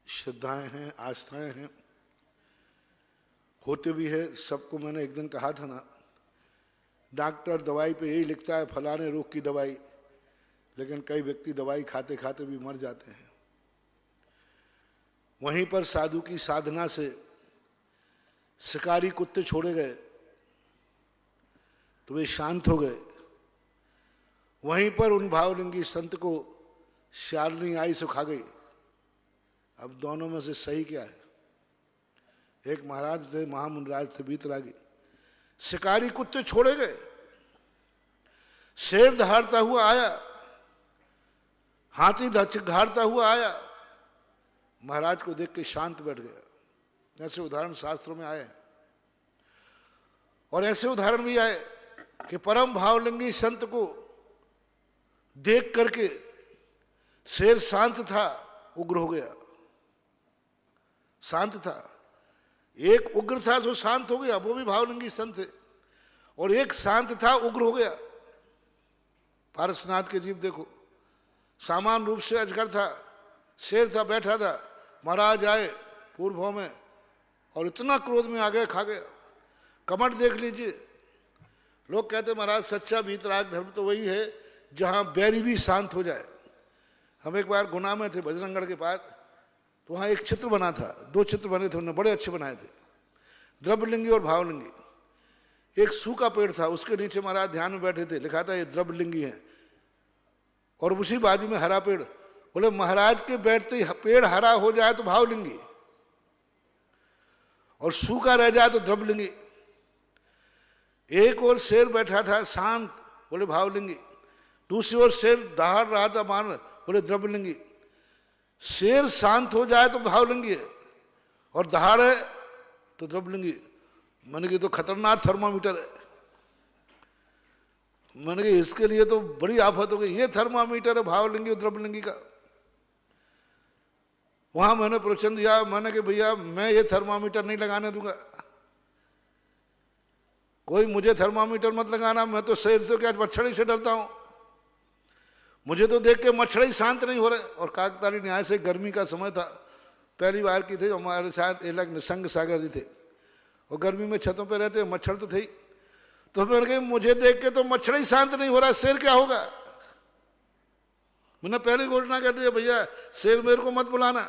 श्रद्धाएं हैं, आस्थाएं हैं, होते भी है सबको। मैंने एक दिन कहा था ना, डॉक्टर दवाई पे यही लिखता है फलाने रोग की दवाई, लेकिन कई व्यक्ति दवाई खाते खाते भी मर जाते हैं। वहीं पर साधु की साधना से शिकारी कुत्ते छोड़े गए तो वे शांत हो गए। वहीं पर उन भावलिंगी संत को श्यालनी आई सो खा गई। अब दोनों में से सही क्या है? एक महाराज थे, महामुनराज थे, बीतरागी, शिकारी कुत्ते छोड़े गए, शेर दहाड़ता हुआ आया, हाथी घाड़ता हुआ आया, महाराज को देख के शांत बैठ गया। ऐसे उदाहरण शास्त्रों में आए हैं। और ऐसे उदाहरण भी आए कि परम भावलिंगी संत को देख करके शेर शांत था, उग्र हो गया। शांत था, एक उग्र था जो शांत हो गया, वो भी भावलिंगी संत थे, और एक शांत था, उग्र हो गया। पारसनाथ के जीव देखो, सामान्य रूप से अजगर था, शेर था, बैठा था, महाराज आए पूर्व में और इतना क्रोध में आ गए, खा गया। कमठ देख लीजिए, लोग कहते महाराज सच्चा वीतराग धर्म तो वही है जहां बैरी भी शांत हो जाए। हम एक बार गुना में थे, बजरंगगढ़ के पास, तो वहाँ एक चित्र बना था, 2 चित्र बने थे, उन्होंने बड़े अच्छे बनाए थे, द्रव्यलिंगी और भावलिंगी। एक सूखा पेड़ था, उसके नीचे महाराज ध्यान में बैठे थे, लिखा था ये द्रव्यलिंगी है, और उसी बाजू में हरा पेड़। बोले महाराज के बैठते ही पेड़ हरा हो जाए तो भावलिंगी, और सूखा रह जाए तो द्रव्यलिंगी। एक और शेर बैठा था शांत, बोले भावलिंगी। दूसरी ओर शेर दहाड़ रहा था, मान, बोले द्रव्यलिंगी। शेर शांत हो जाए तो भावलिंगी है, और दहाड़े तो द्रव्यलिंगी। मैंने कि तो खतरनाक थर्मामीटर है। मैंने कि इसके लिए तो बड़ी आफत हो गई। ये थर्मामीटर है भावलिंगी और द्रव्यलिंगी का। वहां मैंने प्रवचन दिया, मैंने कि भैया मैं ये थर्मामीटर नहीं लगाने दूंगा, कोई मुझे थर्मामीटर मत लगाना। मैं तो शेर से क्या, मच्छर से डरता हूं। मुझे तो देख के मच्छर ही शांत नहीं हो रहे। और काकताली न्याय से गर्मी का समय था, पहली बार की थे, हमारे साथ एक निसंग सागर जी थे, और गर्मी में छतों पे रहते, मच्छर तो थे ही। तो मैंने कहा मुझे देख के तो मच्छर ही शांत नहीं हो रहा, शेर क्या होगा? मैंने पहली घोषणा कर दी, भैया शेर मेरे को मत बुलाना।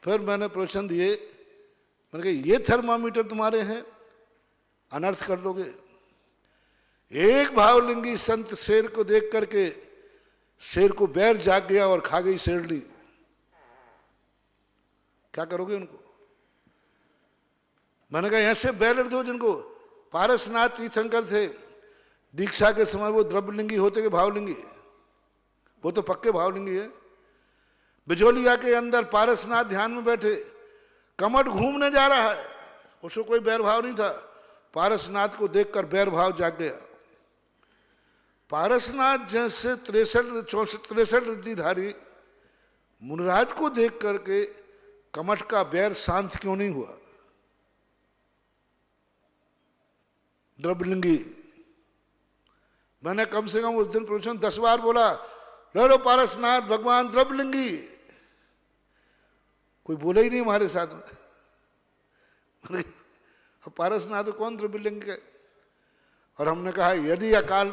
फिर मैंने प्रवचन दिए, मैंने कहा ये थर्मामीटर तुम्हारे हैं, अनर्थ कर लोगे। एक भावलिंगी संत शेर को देख करके, शेर को बैर जाग गया और खा गई शेरनी। क्या करोगे उनको? मैंने कहा ऐसे बैलर दो जिनको। पारसनाथ तीर्थंकर थे, दीक्षा के समय वो द्रव्यलिंगी होते कि भावलिंगी? वो तो पक्के भावलिंगी है। बिजोलिया के अंदर पारसनाथ ध्यान में बैठे, कमट घूमने जा रहा है, उसको कोई बैर भाव नहीं था। पारसनाथ को देखकर बैर भाव जाग गया। पारसनाथ जैसे 63 रिद्धिधारी मुनराज को देख करके कमठ का बैर शांत क्यों नहीं हुआ? द्रव्यलिंगी। मैंने कम से कम उस दिन प्रवचन 10 बार बोला, लो पारसनाथ भगवान द्रव्यलिंगी। कोई बोला ही नहीं हमारे साथ में। पारसनाथ तो कौन द्रव्यलिंगी है? और हमने कहा यदि अकाल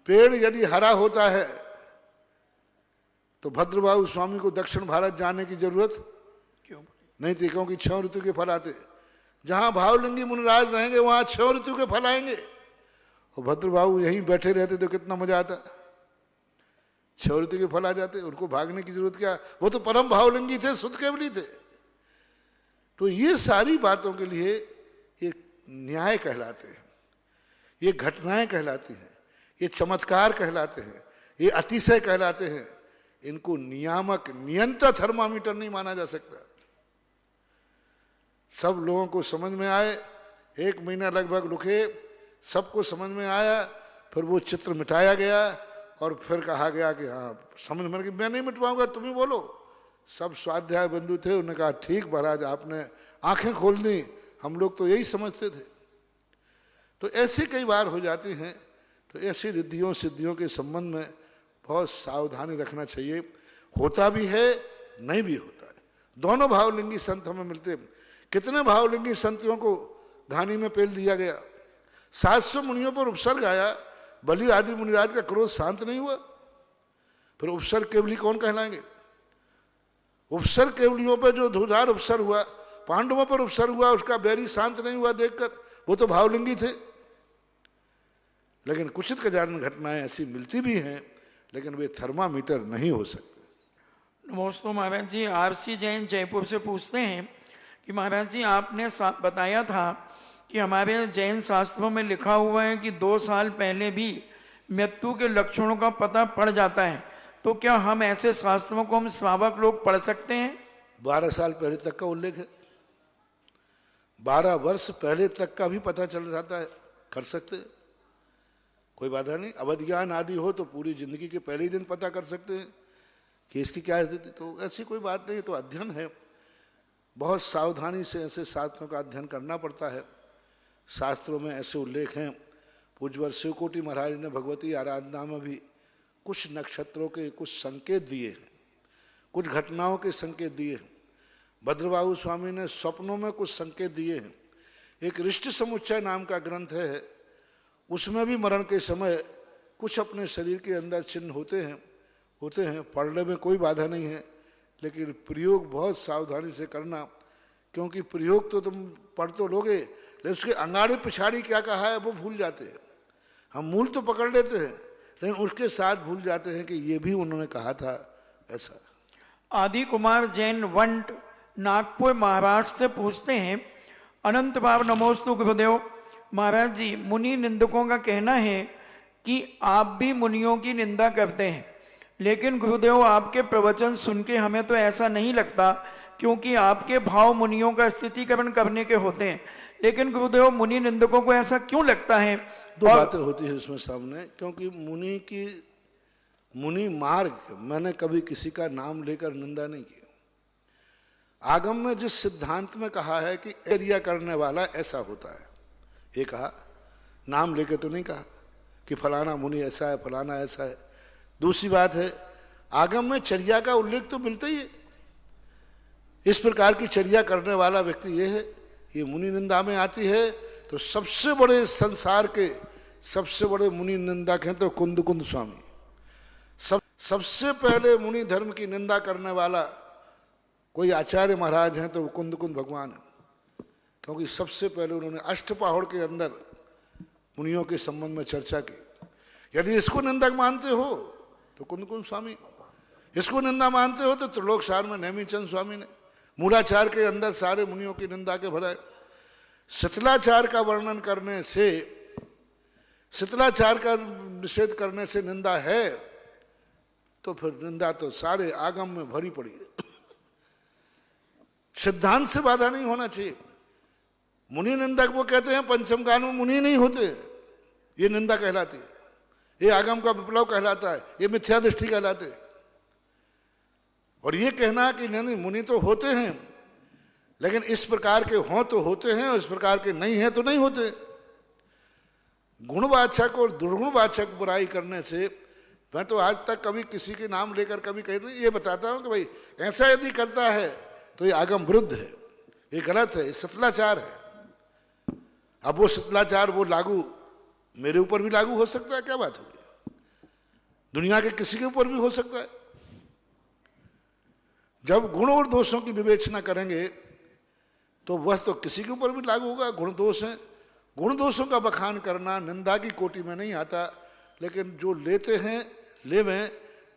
पेड़ यदि हरा होता है तो भद्रबाहु स्वामी को दक्षिण भारत जाने की जरूरत क्यों? नहीं थी, क्योंकि 6 ऋतु के फल आते। जहां भावलिंगी मुनिराज रहेंगे वहां 6 ऋतु के फल आएंगे, और भद्रबाहु यहीं बैठे रहते तो कितना मजा आता, 6 ऋतु के फल आ जाते, उनको भागने की जरूरत क्या, वो तो परम भावलिंगी थे, शुद्ध केवली थे। तो ये सारी बातों के लिए ये न्याय कहलाते हैं, ये घटनाएं कहलाती हैं, ये चमत्कार कहलाते हैं, ये अतिशय कहलाते हैं। इनको नियामक नियंता थर्मामीटर नहीं माना जा सकता। सब लोगों को समझ में आए, 1 महीना लगभग रुके, सबको समझ में आया, फिर वो चित्र मिटाया गया और फिर कहा गया कि हाँ समझ में, मैं नहीं मिटवाऊंगा, तुम ही बोलो। सब स्वाध्याय बंधु थे, उन्होंने कहा ठीक महाराज आपने आंखें खोल दी, हम लोग तो यही समझते थे। तो ऐसे कई बार हो जाती हैं। तो ऐसी रिद्धियों सिद्धियों के संबंध में बहुत सावधानी रखना चाहिए। होता भी है, नहीं भी होता है। दोनों भावलिंगी संत हमें मिलते हैं। कितने भावलिंगी संतों को घानी में पेल दिया गया, 700 मुनियों पर उपसर्ग आया, बलि आदि मुनिराज का क्रोध शांत नहीं हुआ, फिर उपसर्ग केवली कौन कहलाएंगे? उपसर्ग केवलियों पर जो धुधार उपसर्ग हुआ, पांडवों पर उपसर्ग हुआ, उसका बैरी शांत नहीं हुआ देखकर, वो तो भावलिंगी थे। लेकिन कुछ घटनाएं ऐसी मिलती भी हैं, लेकिन वे थर्मामीटर नहीं हो सकते। नमस्ते महाराज जी, आरसी जैन जयपुर से पूछते हैं कि महाराज जी आपने बताया था कि हमारे जैन शास्त्रों में लिखा हुआ है कि 2 साल पहले भी मृत्यु के लक्षणों का पता पड़ जाता है, तो क्या हम ऐसे शास्त्रों को हम श्रावक लोग पढ़ सकते हैं? 12 साल पहले तक का उल्लेख है, 12 वर्ष पहले तक का भी पता चल जाता है, कर सकते हैं, कोई बाधा नहीं। अवध ज्ञान आदि हो तो पूरी जिंदगी के पहले ही दिन पता कर सकते हैं कि इसकी क्या स्थिति। तो ऐसी कोई बात नहीं, तो अध्ययन है, बहुत सावधानी से ऐसे शास्त्रों का अध्ययन करना पड़ता है। शास्त्रों में ऐसे उल्लेख हैं, पूज्यवर शिवकोटि महाराज ने भगवती आराधना में भी कुछ नक्षत्रों के कुछ संकेत दिए हैं, कुछ घटनाओं के संकेत दिए हैं। भद्रबाहु स्वामी ने स्वप्नों में कुछ संकेत दिए हैं। एक ऋष्ट समुच्चय नाम का ग्रंथ है, उसमें भी मरण के समय कुछ अपने शरीर के अंदर चिन्ह होते हैं। पढ़ने में कोई बाधा नहीं है, लेकिन प्रयोग बहुत सावधानी से करना, क्योंकि प्रयोग तो तुम पढ़ तो लोगे, लेकिन उसके अंगाड़े पिछाड़ी क्या कहा है वो भूल जाते हैं। हम मूल तो पकड़ लेते हैं, लेकिन उसके साथ भूल जाते हैं कि ये भी उन्होंने कहा था ऐसा। आदि कुमार जैन वंट नागपुर महाराष्ट्र से पूछते हैं, अनंत बार नमोस्तु गुरुदेव। महाराज जी, मुनि निंदकों का कहना है कि आप भी मुनियों की निंदा करते हैं, लेकिन गुरुदेव आपके प्रवचन सुन के हमें तो ऐसा नहीं लगता, क्योंकि आपके भाव मुनियों का स्थितिकरण करने के होते हैं। लेकिन गुरुदेव मुनि निंदकों को ऐसा क्यों लगता है? 2 बातें होती है इसमें सामने, क्योंकि मुनि मार्ग, मैंने कभी किसी का नाम लेकर निंदा नहीं की। आगम में जिस सिद्धांत में कहा है कि एरिया करने वाला ऐसा होता है, ये कहा, नाम लेके तो नहीं कहा कि फलाना मुनि ऐसा है, फलाना ऐसा है। दूसरी बात है, आगम में चर्या का उल्लेख तो मिलता ही है, इस प्रकार की चर्या करने वाला व्यक्ति ये है, ये मुनि निंदा में आती है। तो सबसे बड़े संसार के सबसे बड़े मुनि निंदक हैं तो कुंद स्वामी। सबसे पहले मुनि धर्म की निंदा करने वाला कोई आचार्य महाराज हैं तो कुंद भगवान है, क्योंकि सबसे पहले उन्होंने अष्टपहाड़ के अंदर मुनियों के संबंध में चर्चा की। यदि इसको निंदक मानते हो तो कुंद स्वामी, इसको निंदा मानते हो तो त्रिलोकसार में नेमीचंद स्वामी ने, मूलाचार के अंदर सारे मुनियों की निंदा के भराए। शिथिलाचार का वर्णन करने से, शिथिलाचार का निषेध करने से निंदा है, तो फिर निंदा तो सारे आगम में भरी पड़ी है। सिद्धांत से बाधा नहीं होना चाहिए। मुनि निंदक वो कहते हैं पंचम काल में मुनि नहीं होते, ये निंदा कहलाती है, ये आगम का विप्लव कहलाता है, ये मिथ्या दृष्टि कहलाते हैं। और ये कहना कि नहीं मुनि तो होते हैं, लेकिन इस प्रकार के हों तो होते हैं और इस प्रकार के नहीं हैं तो नहीं होते। गुणवाचक और दुर्गुणवाचक बुराई करने से, मैं तो आज तक कभी किसी के नाम लेकर कभी कह नहीं, ये बताता हूं कि भाई ऐसा यदि करता है तो ये आगम विरुद्ध है, ये गलत है, ये शिथिलाचार है। अब वो शिथिलाचार वो लागू मेरे ऊपर भी लागू हो सकता है, क्या बात होगी, दुनिया के किसी के ऊपर भी हो सकता है। जब गुण और दोषों की विवेचना करेंगे तो वह तो किसी के ऊपर भी लागू होगा। गुण दोष है, गुण दोषों का बखान करना निंदा की कोटि में नहीं आता, लेकिन जो लेते हैं लेवें।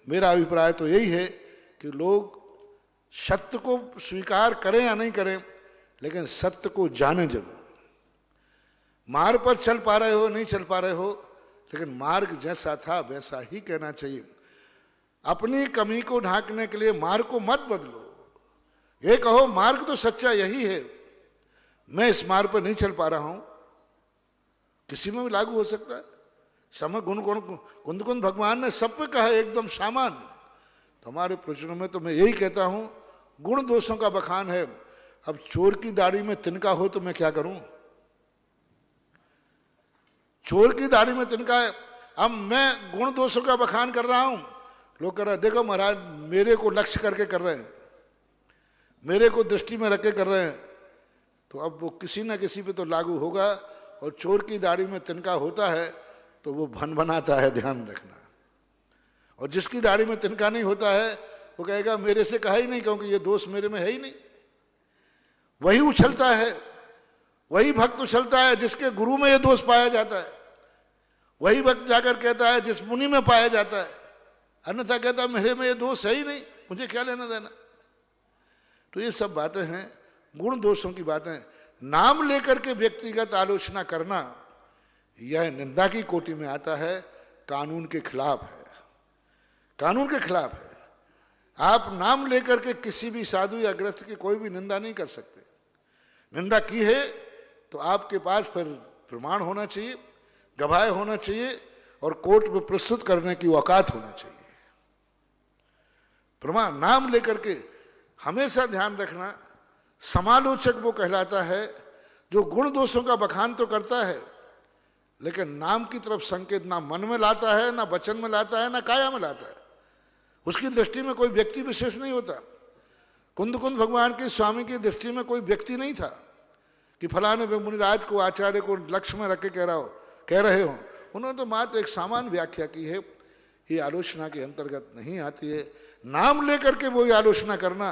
मेरा अभिप्राय तो यही है कि लोग सत्य को स्वीकार करें या नहीं करें, लेकिन सत्य को जाने जरूर। मार्ग पर चल पा रहे हो नहीं चल पा रहे हो, लेकिन मार्ग जैसा था वैसा ही कहना चाहिए। अपनी कमी को ढांकने के लिए मार्ग को मत बदलो। ये कहो मार्ग तो सच्चा यही है, मैं इस मार्ग पर नहीं चल पा रहा हूं, किसी में भी लागू हो सकता है। समय गुण गुण कुंद कुंद भगवान ने सब पे कहा एकदम सामान्य। तो हमारे प्रवचनों में तो मैं यही कहता हूं, गुण दोषों का बखान है। अब चोर की दाढ़ी में तिनका हो तो मैं क्या करूं? चोर की दाढ़ी में तिनका है, अब मैं गुण दोषों का बखान कर रहा हूं। लोग कह रहे हैं देखो महाराज मेरे को लक्ष्य करके कर रहे हैं, मेरे को दृष्टि में रख के कर रहे हैं। तो अब वो किसी ना किसी पे तो लागू होगा। और चोर की दाढ़ी में तिनका होता है तो वो भन बनाता है, ध्यान रखना। और जिसकी दाढ़ी में तिनका नहीं होता है वो कहेगा मेरे से कहा ही नहीं, क्योंकि ये दोष मेरे में है ही नहीं। वही उछलता है, वही भक्त उछलता है जिसके गुरु में ये दोष पाया जाता है। वही भक्त जाकर कहता है जिस मुनि में पाया जाता है, अन्यथा कहता है मेरे में ये दोष है ही नहीं, मुझे क्या लेना देना। तो ये सब बातें हैं, गुण दोषों की बातें। नाम लेकर के व्यक्तिगत आलोचना करना यह निंदा की कोटि में आता है, कानून के खिलाफ है, कानून के खिलाफ है। आप नाम लेकर के किसी भी साधु या ग्रस्त की कोई भी निंदा नहीं कर सकते। निंदा की है तो आपके पास फिर प्रमाण होना चाहिए, गवाह होना चाहिए और कोर्ट में प्रस्तुत करने की औकात होना चाहिए। प्रमाण नाम लेकर के हमेशा ध्यान रखना, समालोचक वो कहलाता है जो गुण दोषों का बखान तो करता है, लेकिन नाम की तरफ संकेत ना मन में लाता है, ना वचन में लाता है, ना काया में लाता है। उसकी दृष्टि में कोई व्यक्ति विशेष नहीं होता। कुंद कुंद भगवान के स्वामी की दृष्टि में कोई व्यक्ति नहीं था कि फलाने मुनिराज को आचार्य को लक्ष्य में रख के कह रहे हो। उन्होंने तो मात्र एक सामान्य व्याख्या की है, ये आलोचना के अंतर्गत नहीं आती है। नाम लेकर के वो आलोचना करना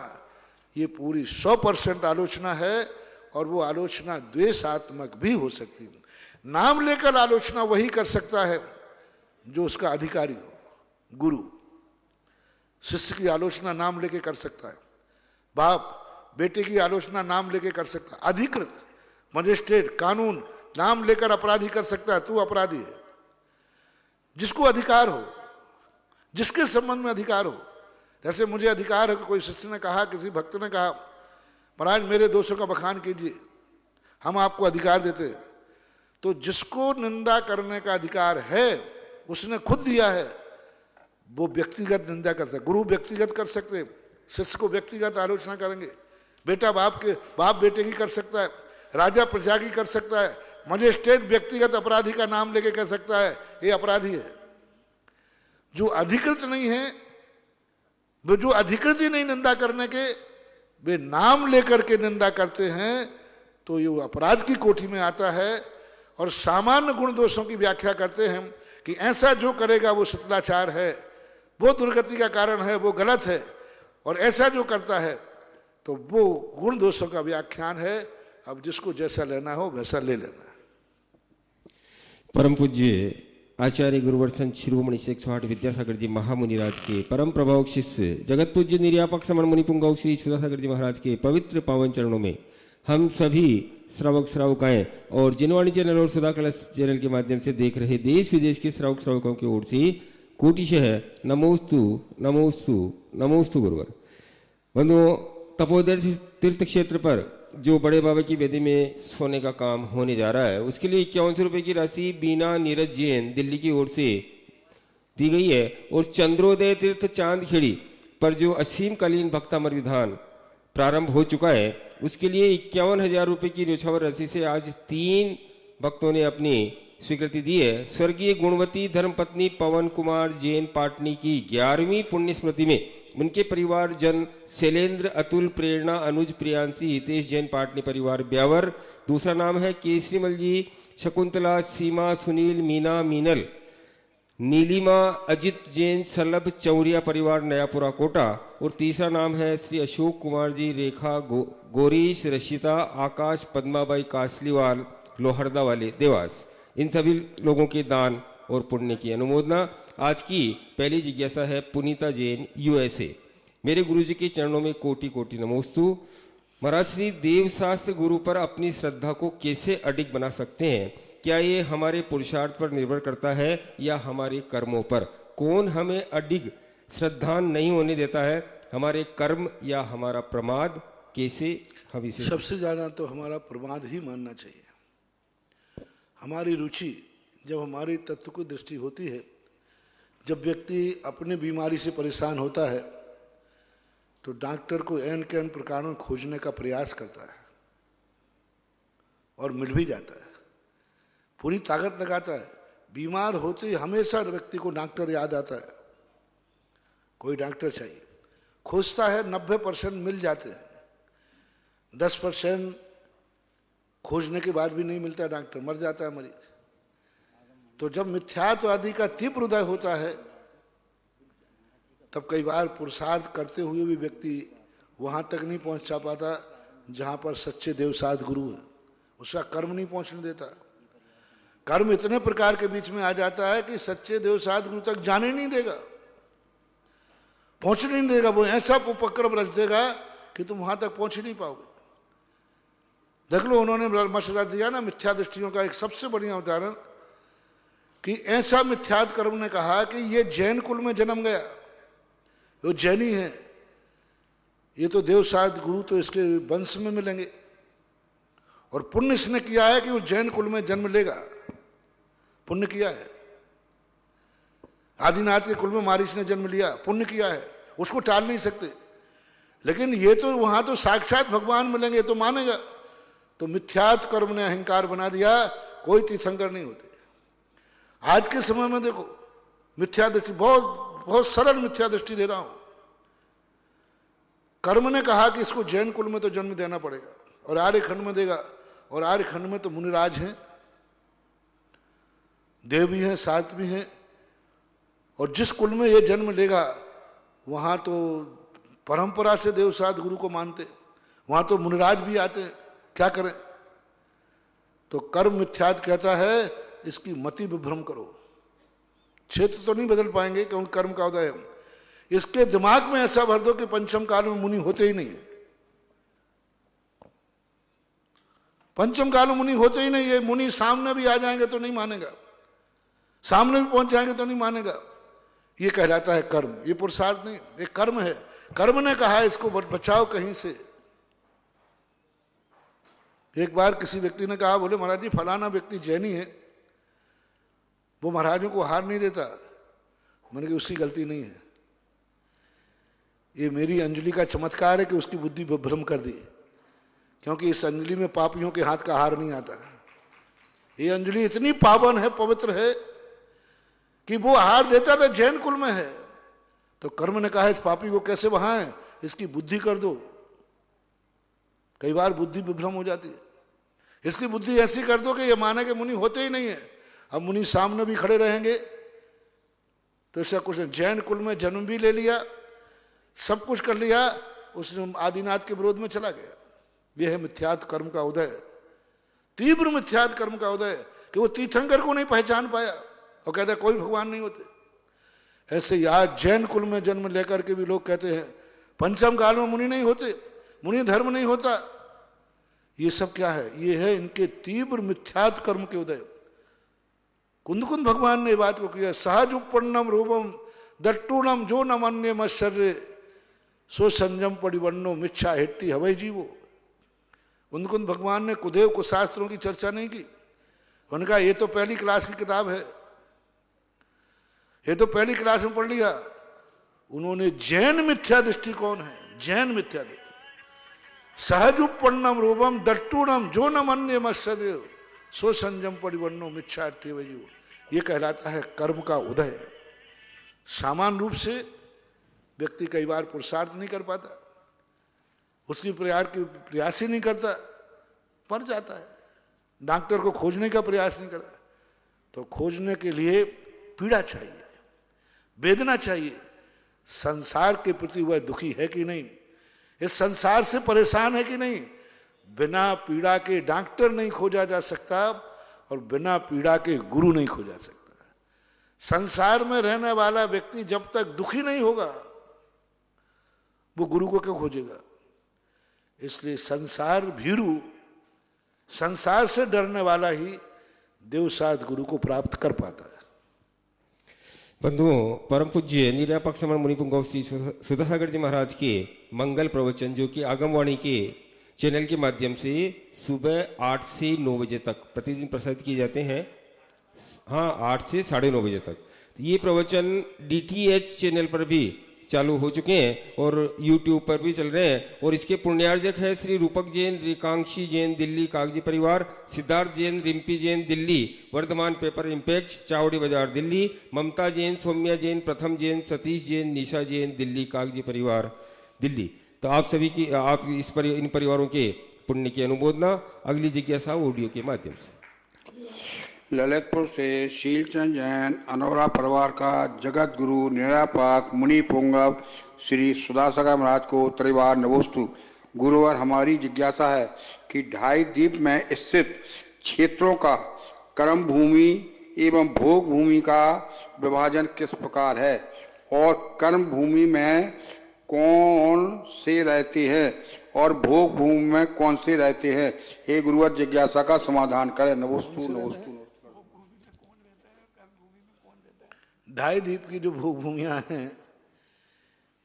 ये पूरी 100% आलोचना है, और वो आलोचना द्वेषात्मक भी हो सकती है। नाम लेकर आलोचना वही कर सकता है जो उसका अधिकारी हो। गुरु शिष्य की आलोचना नाम लेके कर सकता है, बाप बेटे की आलोचना नाम लेके कर सकता है, अधिकृत मजिस्ट्रेट कानून नाम लेकर अपराधी कर सकता है, तू अपराधी है। जिसको अधिकार हो, जिसके संबंध में अधिकार हो। जैसे मुझे अधिकार है कि कोई शिष्य ने कहा, किसी भक्त ने कहा महाराज मेरे दोषों का बखान कीजिए, हम आपको अधिकार देते हैं। तो जिसको निंदा करने का अधिकार है उसने खुद दिया है, वो व्यक्तिगत निंदा कर सकते। गुरु व्यक्तिगत कर सकते, शिष्य को व्यक्तिगत आलोचना करेंगे। बेटा बाप बेटे की कर सकता है, राजा प्रजा की कर सकता है, मजिस्ट्रेट व्यक्तिगत अपराधी का नाम लेके कह सकता है ये अपराधी है। जो अधिकृत नहीं है, वो जो अधिकृत ही नहीं निंदा करने के, वे नाम लेकर के निंदा करते हैं, तो ये अपराध की कोटि में आता है। और सामान्य गुण दोषों की व्याख्या करते हैं कि ऐसा जो करेगा वो शिथिलाचार है, वो दुर्गति का कारण है, वो गलत है, और ऐसा जो करता है तो वो गुण दोषों का व्याख्यान है। अब जिसको जैसा लेना हो वैसा ले लेना। परम पूज्य आचार्य गुरुवर्धन शिरोमणि 108 विद्यासागर जी महामुनिराज के परम प्रभावक शिष्य जगत पूज्य निर्यापक समण मुनि पुंगव श्री सुधासागर जी महाराज के पवित्र पावन चरणों में हम सभी श्रावक श्रावकाएं और जिनवाणी चैनल और सुधा कलश चैनल के माध्यम से देख रहे देश विदेश के श्रावक श्रावकों की ओर से कोटिशः नमोस्तु नमोस्तु नमोस्तु गुरुवर। बंधुओं, तपोदर तीर्थ क्षेत्र पर जो बड़े बाबा की वेदी में सोने का काम होने जा रहा है, उसके लिए 5100 रुपये की राशि बीना नीरज जैन दिल्ली की ओर से दी गई है। और चंद्रोदय तीर्थ चांदखेड़ी पर जो असीमकालीन भक्तामर विधान प्रारंभ हो चुका है, उसके लिए 51,000 रुपये की न्यौछावर राशि से आज 3 भक्तों ने अपनी स्वीकृति दी है। स्वर्गीय गुणवती धर्मपत्नी पवन कुमार जैन पाटनी की 11वीं पुण्य स्मृति में उनके परिवार जन शैलेंद्र, अतुल, प्रेरणा, अनुज, प्रियांशी, हितेश जैन पाटनी परिवार ब्यावर। दूसरा नाम है केसरीमल जी, शकुंतला, सीमा, सुनील, मीना, मीनल, नीलिमा अजित जैन सल्लभ चौरिया परिवार नयापुरा कोटा, और तीसरा नाम है श्री अशोक कुमार जी, रेखा गोरीश रशिता आकाश पद्माबाई कासलीवाल लोहरदा वाले देवास। इन सभी लोगों के दान और पुण्य की अनुमोदना। आज की पहली जिज्ञासा है पुनीता जैन यूएसए। मेरे गुरुजी के चरणों में कोटि कोटि नमोस्तु। महाराज, श्री देवशास्त्र गुरु पर अपनी श्रद्धा को कैसे अडिग बना सकते हैं? क्या ये हमारे पुरुषार्थ पर निर्भर करता है या हमारे कर्मों पर? कौन हमें अडिग श्रद्धान नहीं होने देता है, हमारे कर्म या हमारा प्रमाद? कैसे हम इसे? सबसे ज़्यादा तो हमारा प्रमाद ही मानना चाहिए। हमारी रुचि जब हमारी तत्व की दृष्टि होती है, जब व्यक्ति अपनी बीमारी से परेशान होता है तो डॉक्टर को एन के एन प्रकारों खोजने का प्रयास करता है और मिल भी जाता है, पूरी ताकत लगाता है। बीमार होते ही हमेशा व्यक्ति को डॉक्टर याद आता है, कोई डॉक्टर चाहिए, खोजता है। 90% मिल जाते हैं, 10% खोजने के बाद भी नहीं मिलता डॉक्टर, मर जाता है मरीज। तो जब मिथ्यात्ववादी का तीव्र हृदय होता है तब कई बार पुरुषार्थ करते हुए भी व्यक्ति वहां तक नहीं पहुंच पाता जहां पर सच्चे देवसाध गुरु है। उसका कर्म नहीं पहुंचने देता। कर्म इतने प्रकार के बीच में आ जाता है कि सच्चे देवसाध गुरु तक जाने नहीं देगा, पहुंचने नहीं देगा। वो ऐसा उपक्रम रच देगा कि तुम वहां तक पहुंच ही नहीं पाओगे। देख लो, उन्होंने मशवरा दिया ना मिथ्या दृष्टियों का एक सबसे बढ़िया उदाहरण, कि ऐसा मिथ्यात कर्म ने कहा कि ये जैन कुल में जन्म गया, वो जैनी है, ये तो देवसाध गुरु तो इसके वंश में मिलेंगे, और पुण्य इसने किया है कि वो जैन कुल में जन्म लेगा, पुण्य किया है। आदिनाथ के कुल में मारीच ने जन्म लिया, पुण्य किया है, उसको टाल नहीं सकते। लेकिन ये तो वहां तो साक्षात भगवान मिलेंगे, तो मानेगा। तो मिथ्यात कर्म ने अहंकार बना दिया, कोई तीर्थंकर नहीं होते। आज के समय में देखो मिथ्या दृष्टि, बहुत बहुत सरल मिथ्या दृष्टि दे रहा हूं। कर्म ने कहा कि इसको जैन कुल में तो जन्म देना पड़ेगा और आर्यखंड में देगा, और आर्यखंड में तो मुनिराज हैं, देव भी हैं, सात भी हैं, और जिस कुल में ये जन्म लेगा वहां तो परंपरा से देवसाध गुरु को मानते, वहां तो मुनिराज भी आते हैं। क्या करें? तो कर्म मिथ्यात कहता है इसकी मति विभ्रम करो। क्षेत्र तो नहीं बदल पाएंगे क्योंकि कर्म का उदय है। इसके दिमाग में ऐसा भर दो कि पंचम काल में मुनि होते ही नहीं है, पंचम काल में मुनि होते ही नहीं है। मुनि सामने भी आ जाएंगे तो नहीं मानेगा, सामने भी पहुंच जाएंगे तो नहीं मानेगा। ये कहलाता है कर्म, ये पुरुषार्थ नहीं, ये कर्म है। कर्म ने कहा इसको बचाओ कहीं से। एक बार किसी व्यक्ति ने कहा, बोले महाराज जी फलाना व्यक्ति जैनी है, वो महाराजों को हार नहीं देता। मैंने कहा उसकी गलती नहीं है, ये मेरी अंजलि का चमत्कार है कि उसकी बुद्धि भ्रम कर दी, क्योंकि इस अंजलि में पापियों के हाथ का हार नहीं आता। ये अंजलि इतनी पावन है, पवित्र है कि वो हार देता था जैन कुल में है। तो कर्म ने कहा इस पापी को कैसे वहां है, इसकी बुद्धि कर दो। कई बार बुद्धि विभ्रम हो जाती है, इसकी बुद्धि ऐसी कर दो कि ये माने कि मुनि होते ही नहीं है। अब मुनि सामने भी खड़े रहेंगे तो ऐसा कुछ नहीं। जैन कुल में जन्म भी ले लिया, सब कुछ कर लिया, उसने आदिनाथ के विरोध में चला गया। यह है मिथ्यात कर्म का उदय, तीव्र मिथ्यात कर्म का उदय, कि वो तीर्थंकर को नहीं पहचान पाया और कहता कोई भगवान नहीं होते। ऐसे यार जैन कुल में जन्म लेकर के भी लोग कहते हैं पंचम काल में मुनि नहीं होते, मुनि धर्म नहीं होता। ये सब क्या है? ये है इनके तीव्र मिथ्यात कर्म के उदय। कुंद भगवान ने बात को किया, सहज उपन्नम रूपम दट्टूणम जो न मन्य मत्सर्य सो संयम परिवन्नो मिच्छा हिट्टी हवै जीवो। कुंद भगवान ने कुदेव को शास्त्रों की चर्चा नहीं की। उन्होंने कहा ये तो पहली क्लास की किताब है, ये तो पहली क्लास में पढ़ लिया। उन्होंने जैन मिथ्या दृष्टिकोण है, जैन मिथ्या दृष्टि, सहज उपन्नम रूपम दट्टूणम जो न मन्य मत्सर्य सो संयम परिवन्नो मिच्छा हिट्टी हवै जीवो। ये कहलाता है कर्म का उदय। सामान्य रूप से व्यक्ति कई बार पुरुषार्थ नहीं कर पाता, उसकी प्रयास ही नहीं करता, मर जाता है। डॉक्टर को खोजने का प्रयास नहीं करता। तो खोजने के लिए पीड़ा चाहिए, वेदना चाहिए। संसार के प्रति वह दुखी है कि नहीं, इस संसार से परेशान है कि नहीं। बिना पीड़ा के डॉक्टर नहीं खोजा जा सकता और बिना पीड़ा के गुरु नहीं खोजा सकता। संसार में रहने वाला व्यक्ति जब तक दुखी नहीं होगा वो गुरु को क्यों खोजेगा। इसलिए संसार भीरू, संसार से डरने वाला ही देवसाद गुरु को प्राप्त कर पाता है। बंधुओं, परम पूज्य निर्यापक समण मुनिपुंगव श्री सुधासागर जी महाराज के मंगल प्रवचन जो कि आगमवाणी के चैनल के माध्यम से सुबह 8 से 9 बजे तक प्रतिदिन प्रसारित किए जाते हैं। हाँ, 8 से 9:30 बजे तक ये प्रवचन DTH चैनल पर भी चालू हो चुके हैं और YouTube पर भी चल रहे हैं। और इसके पुण्यार्जक है श्री रूपक जैन, रिकांक्षी जैन दिल्ली कागजी परिवार, सिद्धार्थ जैन, रिम्पी जैन दिल्ली, वर्धमान पेपर इम्पैक्ट चावड़ी बाजार दिल्ली, ममता जैन, सौम्या जैन, प्रथम जैन, सतीश जैन, निशा जैन दिल्ली कागजी परिवार दिल्ली। तो आप सभी की इन परिवारों के पुण्य की अनुमोदना अगली जिज्ञासा ऑडियो के माध्यम से। ललितपुर से शीलचंद जैन अनोरा परिवार का जगत गुरु निर्यापक मुनि पुंगव श्री सुधासागर महाराज को त्रिवार नमोस्तु। गुरुवर, हमारी जिज्ञासा है कि 2.5 द्वीप में स्थित क्षेत्रों का कर्म भूमि एवं भोग भूमि का विभाजन किस प्रकार है और कर्म भूमि में कौन से रहते हैं और भोग भूमि में कौन से रहते हैं। हे गुरुवर, जिज्ञासा का समाधान करें। नमोस्तु नमोस्तु। 2.5 द्वीप की जो भोग भूमियाँ हैं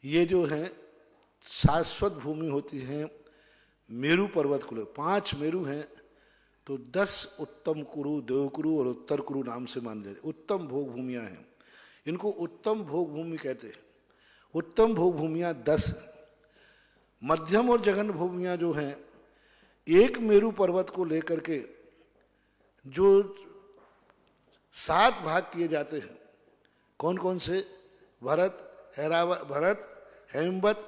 ये जो हैं शाश्वत भूमि होती हैं। मेरू पर्वत को 5 मेरू हैं तो 10 उत्तम कुरु, देवकुरु और उत्तर कुरु नाम से मान जाते। उत्तम भोग भूमियाँ हैं, इनको उत्तम भोग भूमि कहते हैं। उत्तम भोग भूमियाँ 10 हैं। मध्यम और जघन भूमियाँ जो हैं, एक मेरू पर्वत को लेकर के जो 7 भाग किए जाते हैं। कौन कौन से? भरत, भरत, हेमवत,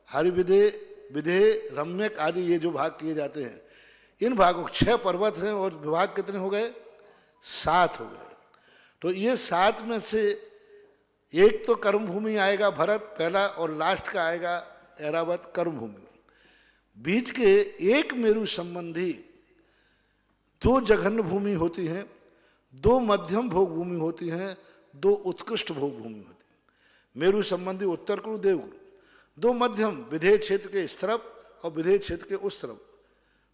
हरिविदे, विधे, रम्यक आदि ये जो भाग किए जाते हैं, इन भागों 6 पर्वत हैं और विभाग कितने हो गए? 7 हो गए। तो ये 7 में से एक तो कर्म भूमि आएगा भरत पहला और लास्ट का आएगा ऐरावत कर्म भूमि। बीच के एक मेरू संबंधी 2 जघन्य भूमि होती हैं, 2 मध्यम भोग भूमि होती हैं, 2 उत्कृष्ट भोग भूमि होती है। मेरू संबंधी उत्तर कुरु, देवकुरु, 2 मध्यम विधेय क्षेत्र के इस तरफ और विधेय क्षेत्र के उस तरफ,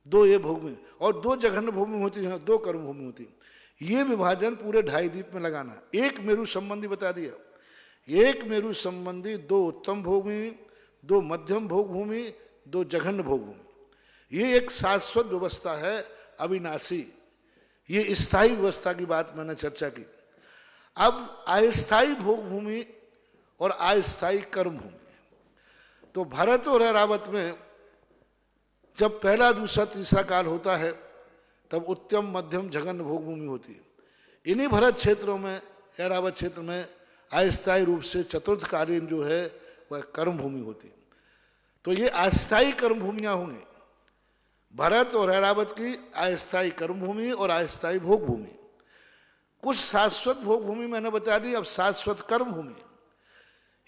2 ये भोग भूमि और 2 जघन्य भूमि होती हैं, 2 कर्म भूमि होती है। ये विभाजन पूरे 2.5 द्वीप में लगाना। एक मेरू संबंधी बता दिया, एक मेरू संबंधी 2 उत्तम भोग भूमि, 2 मध्यम भोग भूमि, 2 जघन्य भोग भूमि। ये एक शाश्वत व्यवस्था है, अविनाशी। ये स्थायी व्यवस्था की बात मैंने चर्चा की। अब अस्थायी भोग भूमि और अस्थायी कर्म भूमि। तो भरत और ऐरावत में जब पहला, दूसरा, तीसरा काल होता है तब उत्तम, मध्यम, जघन्य भोग भूमि होती है। इन्हीं भरत क्षेत्रों में, ऐरावत क्षेत्र में अस्थायी रूप से चतुर्थ कालीन जो है वह कर्म भूमि होती है। तो ये अस्थायी कर्म भूमियाँ होंगी, भरत और ऐरावत की अस्थायी कर्म भूमि और अस्थायी भोग भूमि। कुछ शाश्वत भोग भूमि मैंने बता दी। अब शाश्वत कर्म भूमि,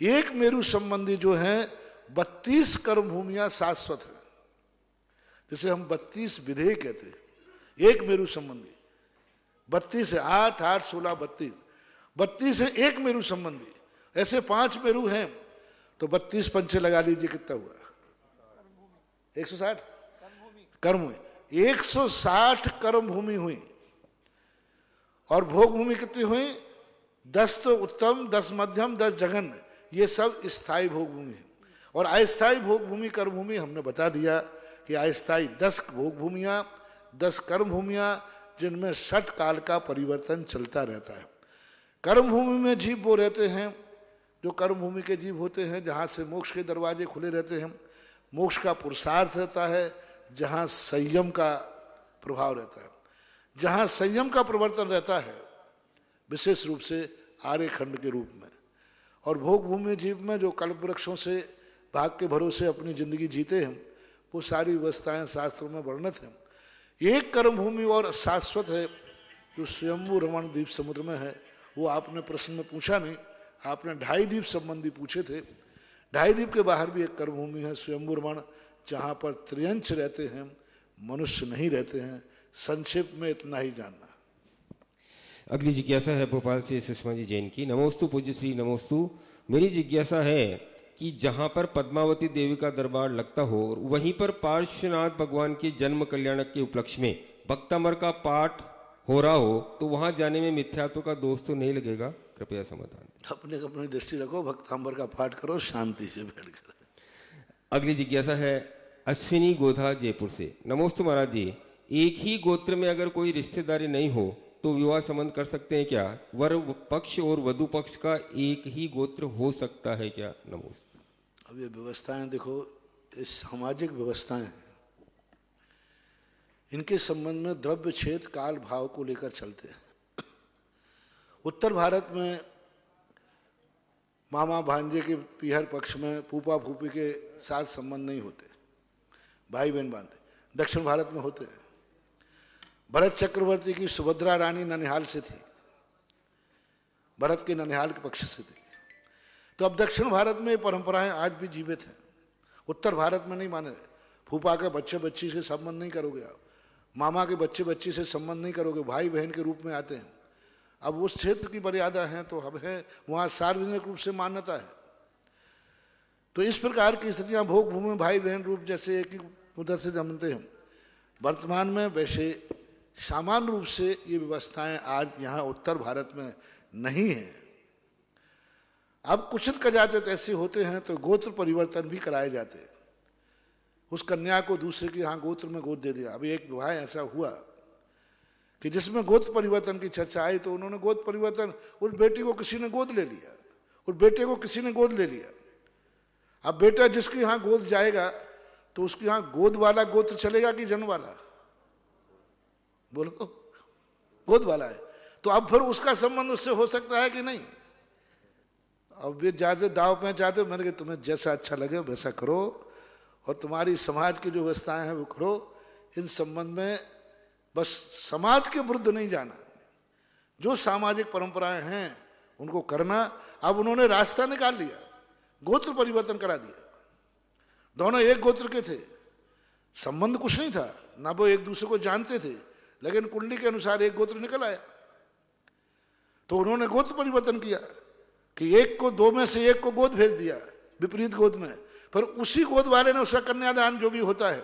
एक मेरू संबंधी जो है 32 कर्म भूमियां शाश्वत है, जिसे हम 32 विधेय कहते हैं। एक मेरू संबंधी 32 है, 8, 8, 16, 32 है एक मेरू संबंधी। ऐसे 5 मेरू हैं तो 32 पंचे लगा लीजिए, कितना हुआ? 160 कर्म हुए। 160 कर्म भूमि हुई और भोग भूमि कितनी हुई? 10 तो उत्तम, 10 मध्यम, 10 जघन्य। ये सब स्थायी भोग भूमि है। और अस्थायी भोग भूमि, कर्म भूमि हमने बता दिया कि अस्थायी 10 भोग भूमियाँ, 10 कर्म भूमियाँ, जिनमें 6 काल का परिवर्तन चलता रहता है। कर्म भूमि में जीव वो रहते हैं जो कर्म भूमि के जीव होते हैं, जहाँ से मोक्ष के दरवाजे खुले रहते हैं, मोक्ष का पुरुषार्थ रहता है, जहाँ संयम का प्रभाव रहता है, जहाँ संयम का प्रवर्तन रहता है, विशेष रूप से आर्यखंड के रूप में। और भोग भूमि जीव में जो कल्प वृक्षों से भाग के भरोसे अपनी जिंदगी जीते हैं, वो सारी व्यवस्थाएं शास्त्रों में वर्णित हैं। एक कर्म भूमि और शाश्वत है जो स्वयंभू रमण द्वीप समुद्र में है, वो आपने प्रश्न में पूछा नहीं, आपने ढाई द्वीप संबंधी पूछे थे। ढाई द्वीप के बाहर भी एक कर्मभूमि है स्वयंभू रमण, जहाँ पर त्रियंश रहते हैं, मनुष्य नहीं रहते हैं। संक्षेप में इतना ही जानना। अगली जिज्ञासा है भोपाल से सुषमा जी जैन की। नमोस्तु पूज्य श्री नमोस्तु। मेरी जिज्ञासा है कि जहाँ पर पद्मावती देवी का दरबार लगता हो और वहीं पर पार्श्वनाथ भगवान के जन्म कल्याणक के उपलक्ष्य में भक्तामर का पाठ हो रहा हो तो वहां जाने में मिथ्यात्व का दोष तो नहीं लगेगा? कृपया समाधान। अपने अपनी दृष्टि रखो, भक्तांबर का पाठ करो शांति से बैठकर। अगली जिज्ञासा है अश्विनी गोधा जयपुर से। नमोस्तु महाराज जी, एक ही गोत्र में अगर कोई रिश्तेदारी नहीं हो तो विवाह संबंध कर सकते हैं क्या? वर पक्ष और वधु पक्ष का एक ही गोत्र हो सकता है क्या? नमोस्तु। अब ये व्यवस्थाएं देखो, ये सामाजिक व्यवस्थाएं हैं, इनके संबंध में द्रव्य छेद काल भाव को लेकर चलते हैं। उत्तर भारत में मामा भांजे के पीहर पक्ष में फूफा फूफी के साथ संबंध नहीं होते, भाई बहन बांधे। दक्षिण भारत में होते हैं। भरत चक्रवर्ती की सुभद्रा रानी ननिहाल से थी, भरत के ननिहाल के पक्ष से थी। तो अब दक्षिण भारत में परंपराएं आज भी जीवित हैं, उत्तर भारत में नहीं माने। फूफा के बच्चे बच्ची से संबंध नहीं करोगे आप, मामा के बच्चे बच्ची से संबंध नहीं करोगे, भाई बहन के रूप में आते हैं। अब उस क्षेत्र की मर्यादा है तो अब है, वहाँ सार्वजनिक रूप से मान्यता है। तो इस प्रकार की स्थितियाँ भोग भूमि भाई बहन रूप जैसे एक ही उधर से जमते हैं। वर्तमान में वैसे सामान्य रूप से ये व्यवस्थाएं आज यहाँ उत्तर भारत में नहीं है। अब कुछ कदाचित ऐसे होते हैं तो गोत्र परिवर्तन भी कराए जाते हैं। उस कन्या को दूसरे के यहाँ गोत्र में गोद दे दिया। अभी एक विवाह ऐसा हुआ कि जिसमें गोत्र परिवर्तन की चर्चा आई तो उन्होंने गोत्र परिवर्तन, उस बेटी को किसी ने गोद ले लिया, उस बेटे को किसी ने गोद ले लिया। अब बेटा जिसके यहाँ गोद जाएगा तो उसके यहाँ गोद वाला गोत्र चलेगा कि जन्म वाला? बोलो, गोद वाला है तो अब फिर उसका संबंध उससे हो सकता है कि नहीं? अब ये जाते दाव पे जाते, मैंने कहा तुम्हें जैसा अच्छा लगे वैसा करो और तुम्हारी समाज की जो व्यवस्थाएं हैं वो करो। इन संबंध में बस समाज के विरुद्ध नहीं जाना, जो सामाजिक परंपराएं हैं उनको करना। अब उन्होंने रास्ता निकाल लिया, गोत्र परिवर्तन करा दिया। दोनों एक गोत्र के थे, संबंध कुछ नहीं था, ना वो एक दूसरे को जानते थे, लेकिन कुंडली के अनुसार एक गोत्र निकल आया। तो उन्होंने गोत्र परिवर्तन किया कि एक को, दो में से एक को गोद भेज दिया विपरीत गोद में, फिर उसी गोद वाले ने उसका कन्यादान जो भी होता है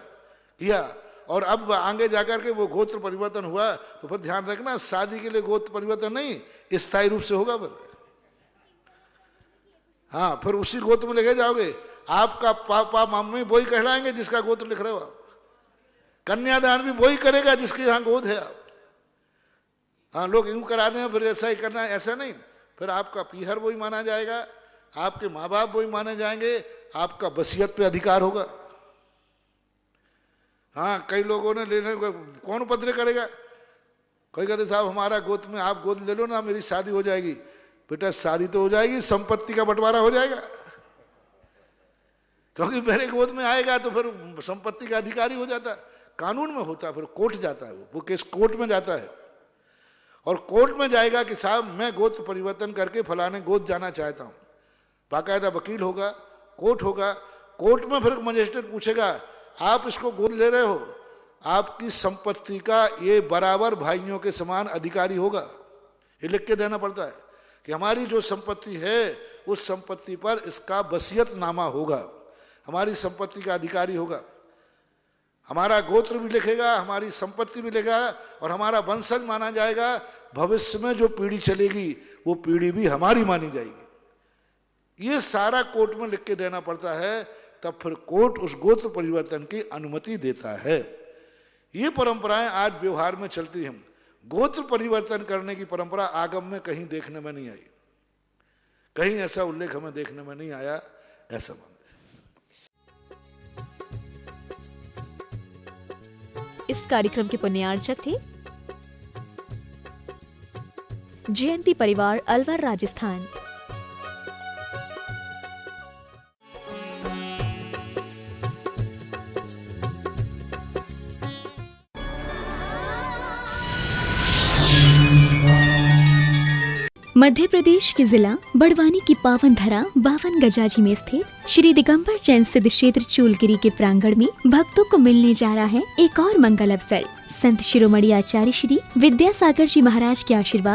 किया। और अब आगे जाकर के वो गोत्र परिवर्तन हुआ तो फिर ध्यान रखना, शादी के लिए गोत्र परिवर्तन नहीं, स्थायी रूप से होगा फिर। हाँ, फिर उसी गोत्र में लेके जाओगे। आपका पापा मम्मी वही कहलाएंगे जिसका गोत्र लिख रहे हो आप, कन्यादान भी वही करेगा जिसके यहाँ गोद है आप। हाँ, लोग यूं करा दें फिर ऐसा ही करना है, ऐसा नहीं। फिर आपका पीहर वही माना जाएगा, आपके माँ बाप वही माने जाएंगे, आपका वसीयत पे अधिकार होगा। हाँ, कई लोगों ने लेने को, कौन उपद्रव करेगा? कोई कहते साहब हमारा गोद में आप गोद ले लो ना, मेरी शादी हो जाएगी। बेटा शादी तो हो जाएगी, संपत्ति का बंटवारा हो जाएगा, क्योंकि मेरे गोद में आएगा तो फिर संपत्ति का अधिकारी हो जाता। कानून में होता, फिर कोर्ट जाता है, वो केस कोर्ट में जाता है और कोर्ट में जाएगा कि साहब मैं गोत्र परिवर्तन करके फलाने गोद जाना चाहता हूँ। बाकायदा वकील होगा, कोर्ट होगा, कोर्ट में फिर मजिस्ट्रेट पूछेगा आप इसको गोद ले रहे हो, आपकी संपत्ति का ये बराबर भाइयों के समान अधिकारी होगा। ये लिख के देना पड़ता है कि हमारी जो संपत्ति है उस संपत्ति पर इसका वसीयतनामा होगा, हमारी संपत्ति का अधिकारी होगा। हमारा गोत्र भी लिखेगा, हमारी संपत्ति भी लिखेगा और हमारा वंशज माना जाएगा। भविष्य में जो पीढ़ी चलेगी वो पीढ़ी भी हमारी मानी जाएगी। ये सारा कोर्ट में लिख के देना पड़ता है, तब फिर कोर्ट उस गोत्र परिवर्तन की अनुमति देता है। ये परंपराएं आज व्यवहार में चलती हैं। गोत्र परिवर्तन करने की परंपरा आगम में कहीं देखने में नहीं आई, कहीं ऐसा उल्लेख हमें देखने में नहीं आया, ऐसा मानते। इस कार्यक्रम के पुण्यार्चक थे जयंती परिवार अलवर राजस्थान। मध्य प्रदेश के जिला बड़वानी की पावन धरा 52 गजाजी में स्थित श्री दिगंबर जैन सिद्ध क्षेत्र चूलगिरी के प्रांगण में भक्तों को मिलने जा रहा है एक और मंगल अवसर। संत शिरोमणि आचार्य श्री विद्यासागर जी महाराज के आशीर्वाद